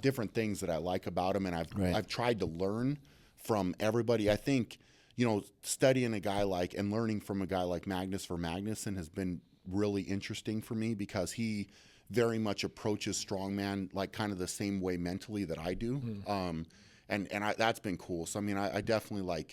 different things that I like about them, and I've tried to learn from everybody. I think, studying a guy and learning from a guy like Magnus Magnuson has been really interesting for me, because he very much approaches strongman like kind of the same way mentally that I do. And that's been cool. So, I mean, I definitely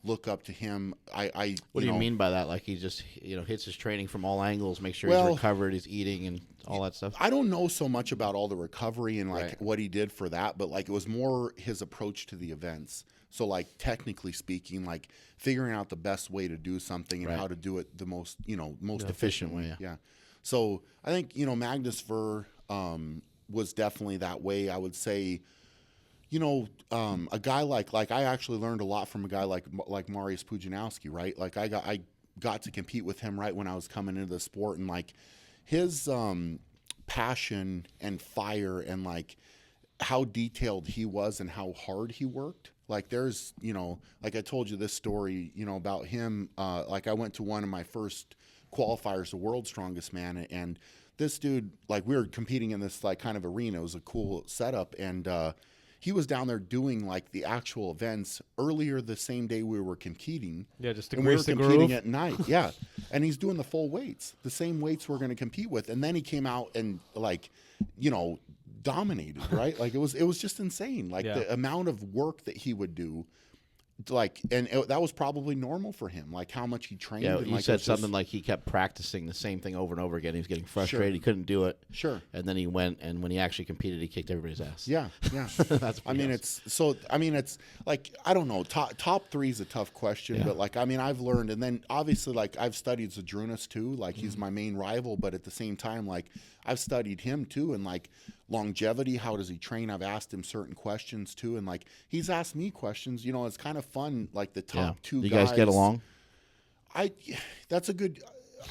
look up to him. What do you mean by that? Like, he just hits his training from all angles, make sure he's recovered, he's eating, and all that stuff. I don't know so much about all the recovery and what he did for that, but it was more his approach to the events. So technically speaking, figuring out the best way to do something and how to do it the most efficient way. Yeah. So I think Magnus Ver was definitely that way. I would say. A guy like I actually learned a lot from a guy like Mariusz Pudzianowski, right? I got to compete with him right when I was coming into the sport, and his passion and fire, and how detailed he was and how hard he worked. There's I told you this story about him. I went to one of my first qualifiers, the World's Strongest Man, and this dude, we were competing in this kind of arena. It was a cool setup, and he was down there doing the actual events earlier the same day we were competing. Yeah, just to and we were grease the competing groove. at night. Yeah, and he's doing the full weights, the same weights we're going to compete with. And then he came out and dominated. Right, it was just insane. The amount of work that he would do. That was probably normal for him, how much he trained. Yeah, and you said something like he kept practicing the same thing over and over again. He was getting frustrated. Sure. He couldn't do it. Sure. And then he went, and when he actually competed, he kicked everybody's ass. Yeah, yeah. That's I mean, awesome. it's I don't know. Top 3 is a tough question, but I've learned, and then obviously I've studied Zadrunas too. He's my main rival, but at the same time, I've studied him too, and longevity. How does he train? I've asked him certain questions too, and he's asked me questions. It's kind of fun. The top 2 You guys guys get along? That's a good.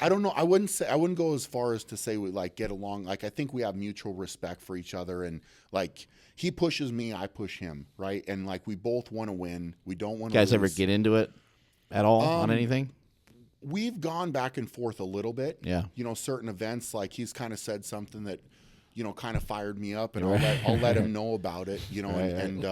I don't know. I wouldn't go as far as to say we like get along. Like I think we have mutual respect for each other, and like he pushes me, I push him, right? And like we both want to win. We don't want to. You guys ever get into it at all on anything? We've gone back and forth a little bit. Yeah. You know, certain events, like he's kind of said something that, you know, kind of fired me up, and I'll let him know about it. You know, and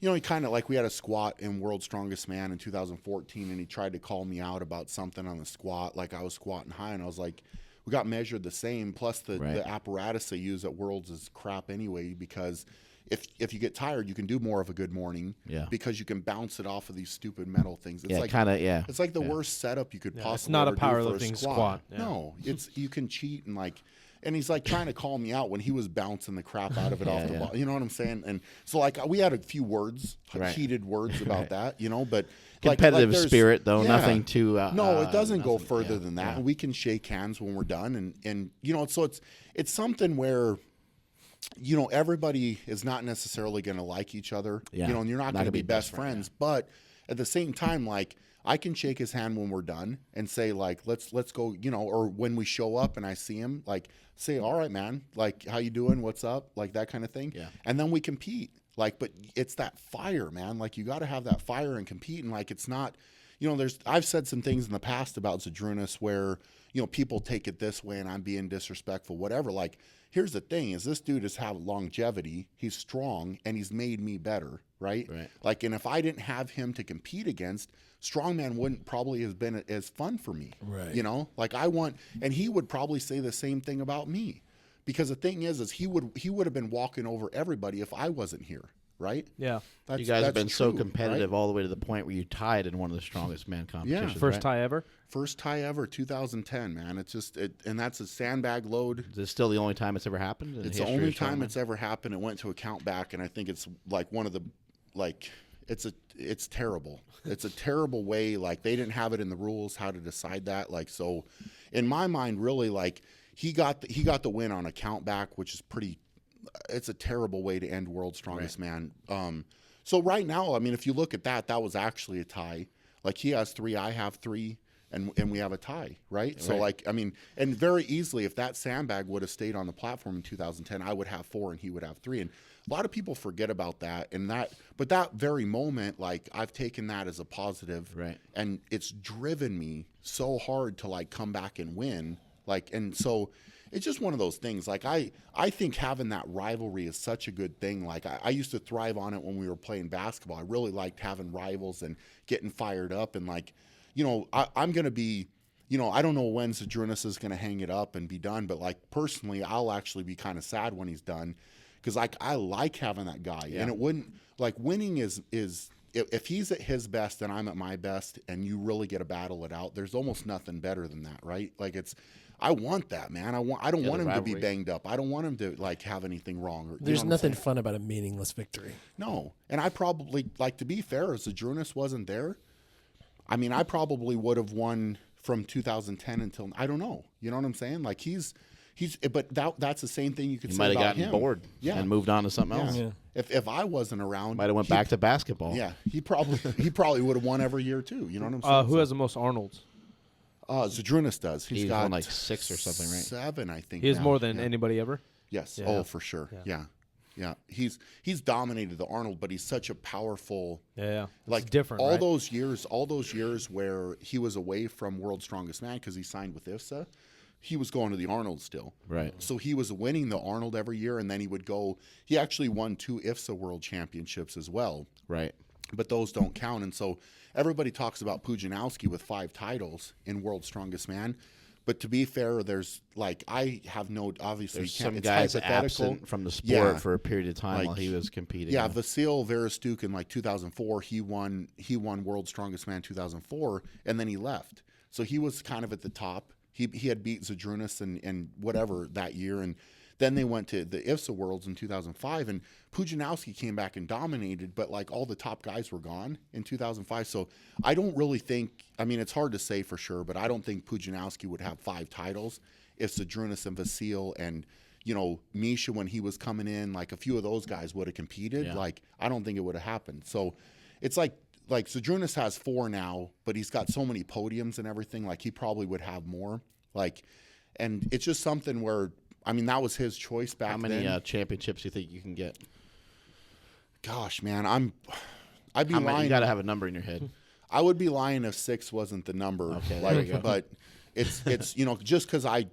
you know, he kind of like we had a squat in World's Strongest Man in 2014, and he tried to call me out about something on the squat, like I was squatting high, and I was like, we got measured the same. Plus the apparatus they use at Worlds is crap anyway, because if you get tired, you can do more of a good morning. Yeah. Because you can bounce it off of these stupid metal things. It's like It's like the worst setup you could possibly. It's not a ever do for powerlifting squat. Yeah. No, it's you can cheat and like. And he's like trying to call me out when he was bouncing the crap out of it off the ball. You know what I'm saying? And so like we had a few words, heated words about that, you know, but competitive spirit though, nothing too. No, it doesn't go further than that. And we can shake hands when we're done, and you know, so it's something where, you know, everybody is not necessarily going to like each other, you know, and you're not going to be best friends, but at the same time, like. I can shake his hand when we're done and say like, let's go, you know, or when we show up and I see him, like say, all right, man, like how you doing? What's up? Like that kind of thing. Yeah. And then we compete. Like, but it's that fire, man. Like you got to have that fire and compete. And like, it's not, you know, I've said some things in the past about Zydrunas where, you know, people take it this way and I'm being disrespectful, whatever. Like, here's the thing is this dude has had longevity. He's strong and he's made me better. Right. Like, and if I didn't have him to compete against, strongman wouldn't probably have been as fun for me. Right. You know, like and he would probably say the same thing about me, because the thing is he would have been walking over everybody if I wasn't here. Right. Yeah. You guys have been so competitive all the way to the point where you tied in one of the Strongest Man competitions. Yeah. First tie ever. First tie ever, 2010, man. It's just and that's a sandbag load. Is this still the only time it's ever happened? It's the only time it's ever happened. It went to a count back, and I think it's like one of the it's terrible. It's a terrible way. Like they didn't have it in the rules how to decide that. Like so, in my mind, really, like he got the win on a count back, which is pretty. It's a terrible way to end World's Strongest Man. So right now, I mean, if you look at that was actually a tie. Like he has 3, I have 3, and we have a tie, right? So like, I mean, and very easily, if that sandbag would have stayed on the platform in 2010, I would have 4 and he would have 3. And a lot of people forget about that, but that very moment, like I've taken that as a positive, right? And it's driven me so hard to like come back and win, like, and so it's just one of those things. Like I think having that rivalry is such a good thing. Like I used to thrive on it when we were playing basketball. I really liked having rivals and getting fired up, and like, you know, I'm gonna be. You know, I don't know when Zydrunas is going to hang it up and be done, but like personally, I'll actually be kind of sad when he's done. Because like I like having that guy, and it wouldn't like winning is if he's at his best and I'm at my best, and you really get to battle it out. There's almost nothing better than that, right? Like I want that, man. I don't want him to be banged up. I don't want him to like have anything wrong. Or, There's nothing fun about a meaningless victory. No, and I probably like to be fair. If Zydrunas wasn't there, I mean, I probably would have won from 2010 until I don't know. You know what I'm saying? Like but that's the same thing you could say about him. Might have gotten bored and moved on to something else. Yeah. If I wasn't around, might have went back to basketball. Yeah, he probably would have won every year too. You know what I'm saying? Who has the most Arnolds? Zydrunas does. He's got won like 6 or something, right? 7, I think. He has more than anybody ever. Yes. Yeah. Oh, for sure. Yeah. He's dominated the Arnold, but he's such a powerful. Yeah. Like it's different. All those years where he was away from World's Strongest Man because he signed with IFSA. He was going to the Arnold still. Right. So he was winning the Arnold every year, and then he would go. He actually won 2 IFSA World Championships as well. Right. But those don't count. And so everybody talks about Pujanowski with 5 titles in World's Strongest Man. But to be fair, there's like I have no obviously there's some guys absent from the sport for a period of time while he was competing. Yeah, Vasil Verastuk in like 2004, he won World's Strongest Man 2004, and then he left. So he was kind of at the top. He had beat Zydrunas and whatever that year, and then they went to the IFSA Worlds in 2005, and Pujanowski came back and dominated, but like all the top guys were gone in 2005. So I don't really think, I mean, it's hard to say for sure, but I don't think Pujanowski would have 5 titles if Zydrunas and Vasil and, you know, Misha, when he was coming in, like a few of those guys would have competed. Like, I don't think it would have happened. So it's like like Zydrunas has 4 now, but he's got so many podiums and everything. Like he probably would have more. Like, and it's just something where, I mean, that was his choice back then. How many championships do you think you can get? Gosh, man, I'd be lying. You got to have a number in your head. I would be lying if 6 wasn't the number. Okay, like, there you go. But it's you know, just because I,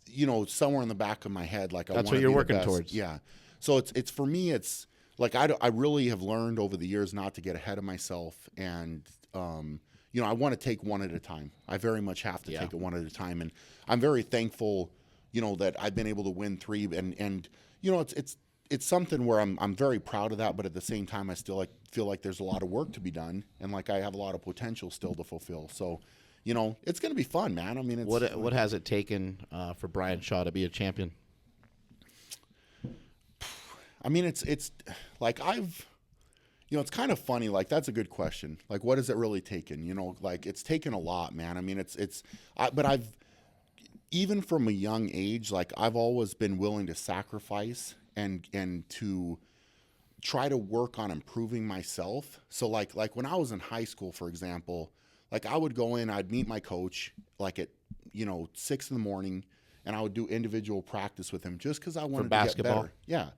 you know, somewhere in the back of my head, like That's I what you're be the working best. towards. Yeah. So it's for me, it's like I really have learned over the years not to get ahead of myself, and you know, I want to take one at a time. I very much have to take it one at a time, and I'm very thankful, you know, that I've been able to win 3, and you know, it's something where I'm very proud of that, but at the same time, I still feel like there's a lot of work to be done, and like I have a lot of potential still to fulfill. So, you know, it's going to be fun, man. I mean, it's, what has it taken for Brian Shaw to be a champion? I mean, it's like you know, it's kind of funny. Like, that's a good question. Like, what has it really taken? You know, like it's taken a lot, man. I mean, but I've, even from a young age, like I've always been willing to sacrifice and to try to work on improving myself. So like when I was in high school, for example, like I would go in, I'd meet my coach like at, you know, 6 a.m, and I would do individual practice with him just because I wanted to get better. Yeah.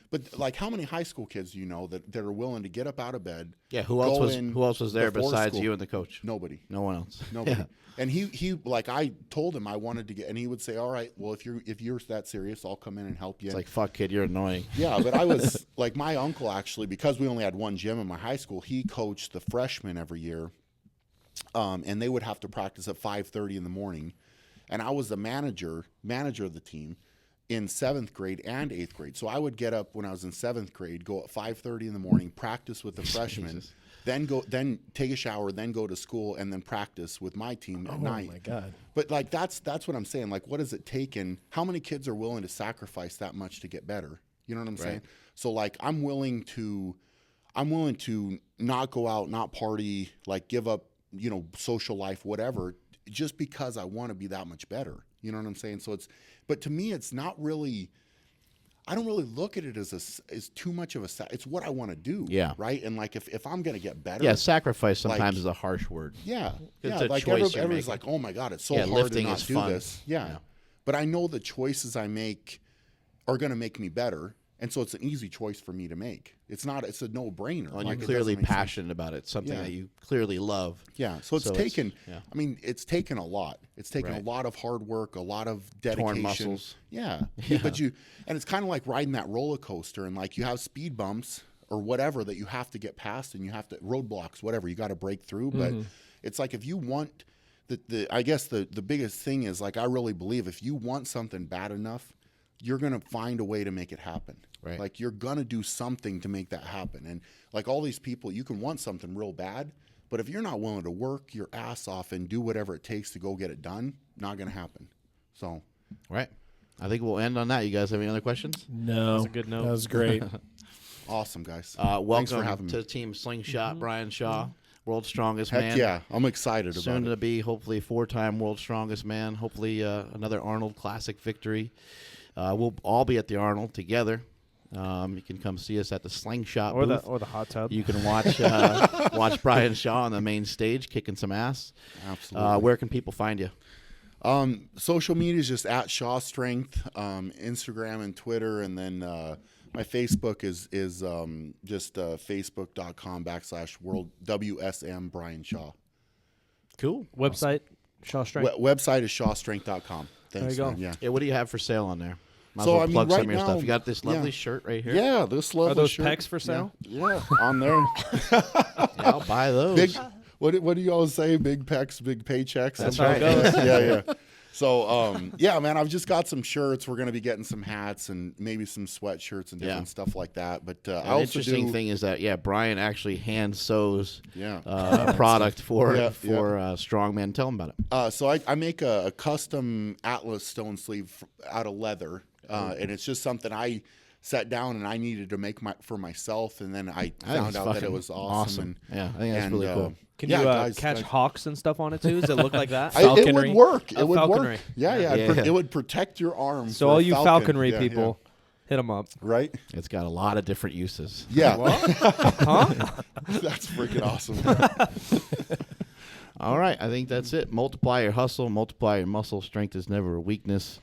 But like, how many high school kids do you know that are willing to get up out of bed? Yeah, who else was there besides school? you and the coach? Nobody. No one else. Nobody. Yeah. And he like, I told him I wanted to get, and he would say, all right, well, if you're that serious, I'll come in and help you. It's like, fuck, kid, you're annoying. Yeah, but I was like, my uncle actually, because we only had one gym in my high school, he coached the freshmen every year, and they would have to practice at 5:30 in the morning, and I was the manager of the team in 7th grade and 8th grade. So I would get up when I was in 7th grade, go at 5:30 in the morning, practice with the freshmen, then take a shower, then go to school, and then practice with my team at night. Oh my God. But like, that's what I'm saying. Like, what has it taken? How many kids are willing to sacrifice that much to get better? You know what I'm saying? So like, I'm willing to not go out, not party, like give up, you know, social life, whatever, just because I want to be that much better. You know what I'm saying? So but to me, it's not really, I don't really look at it as too much of it's what I want to do. Yeah. Right. And like, if I'm going to get better. Yeah. Sacrifice sometimes is a harsh word. Yeah. It's Yeah. a Like choice you're everybody's making. like, oh my God, it's so hard lifting to not is do fun. this. Yeah. Yeah. But I know the choices I make are going to make me better. And so it's an easy choice for me to make. It's a no-brainer. Well, and Like, you're it clearly doesn't make sense. passionate about it. Something Yeah. that you clearly love. Yeah, so it's taken. I mean, it's taken a lot. It's taken Right. a lot of hard work, a lot of dedication. Torn muscles. Yeah, but and it's kind of like riding that roller coaster, and like you have speed bumps or whatever that you have to get past, and you have to roadblocks, whatever you got to break through. But it's like, if you want I guess the biggest thing is, like, I really believe if you want something bad enough, you're gonna find a way to make it happen. Right. Like, you're gonna do something to make that happen. And like, all these people, you can want something real bad, but if you're not willing to work your ass off and do whatever it takes to go get it done, not gonna happen. So, Right. I think we'll end on that. You guys have any other questions? No. That's a good note. That was great. awesome, guys. Welcome Thanks for having to me. Team Slingshot, Brian Shaw, world's strongest Heck man. yeah, I'm excited Soon about to it. be, hopefully, 4-time world's strongest man. Hopefully, another Arnold Classic victory. We'll all be at the Arnold together. You can come see us at the Slingshot Or booth. the hot tub. You can watch watch Brian Shaw on the main stage kicking some ass. Absolutely. Where can people find you? Social media is just at Shaw Strength, Instagram and Twitter, and then my Facebook is just facebook.com/world WSM Brian Shaw. Cool. Website, Shaw Strength. Website is shawstrength.com. Thanks, There you go. man. Yeah. Yeah, what do you have for sale on there? Might So, as well I mean, plug some right of your stuff. now- You got this lovely yeah. shirt right here. Yeah, this lovely Are those shirt. pecs for sale? Yeah, on there. Yeah, I'll buy those. Big. What do you always say? Big pecs, big paychecks. That's Something right. like that. Yeah. So, yeah, man, I've just got some shirts. We're going to be getting some hats and maybe some sweatshirts and different stuff like that. But I An also interesting do. thing is that Brian actually hand sews Yeah. product for Yeah, strongman. Tell him about it. So I make a custom Atlas stone sleeve out of leather, and it's just something I sat down and I needed to make for myself, and then I found out that it was awesome. Yeah, I think that's really cool. Can yeah, you guys, catch hawks and stuff on it too? Does it look like that? It would work. Oh, It would falconry. work. Yeah. Yeah. It would protect your arm. So for all a you falcon. falconry Yeah, people, Hit them up. right? It's got a lot of different uses. Yeah. Huh? That's freaking awesome. All right, I think that's it. Multiply your hustle, multiply your muscle. Strength is never a weakness.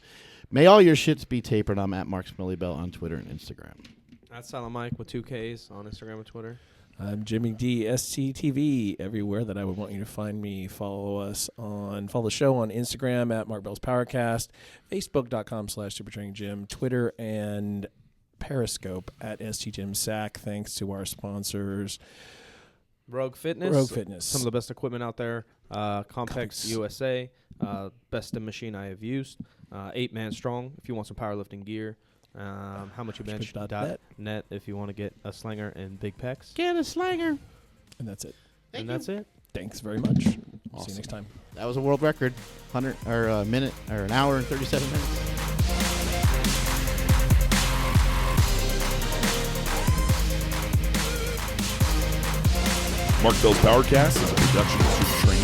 May all your shits be tapered. I'm at Mark Smellybell on Twitter and Instagram. That's Silent Mike with 2 Ks on Instagram and Twitter. I'm Jim McD, SCTV, everywhere that I would want you to find me. Follow the show on Instagram at Mark Bell's PowerCast, Facebook.com/SuperTrainingGym, Twitter and Periscope at STGymSack. Thanks to our sponsors. Rogue Fitness. Rogue Fitness. Some of the best equipment out there. Compex USA. Best machine I have used. 8-man strong if you want some powerlifting gear. How much you bench net if you want to get a slinger and big pecs. Get a slinger. And that's it. That's it. Thanks very much. See Awesome. you next time. That was a world record. 100 or a minute or an hour and 37 minutes. Mark Bell's PowerCast is a production of Super Training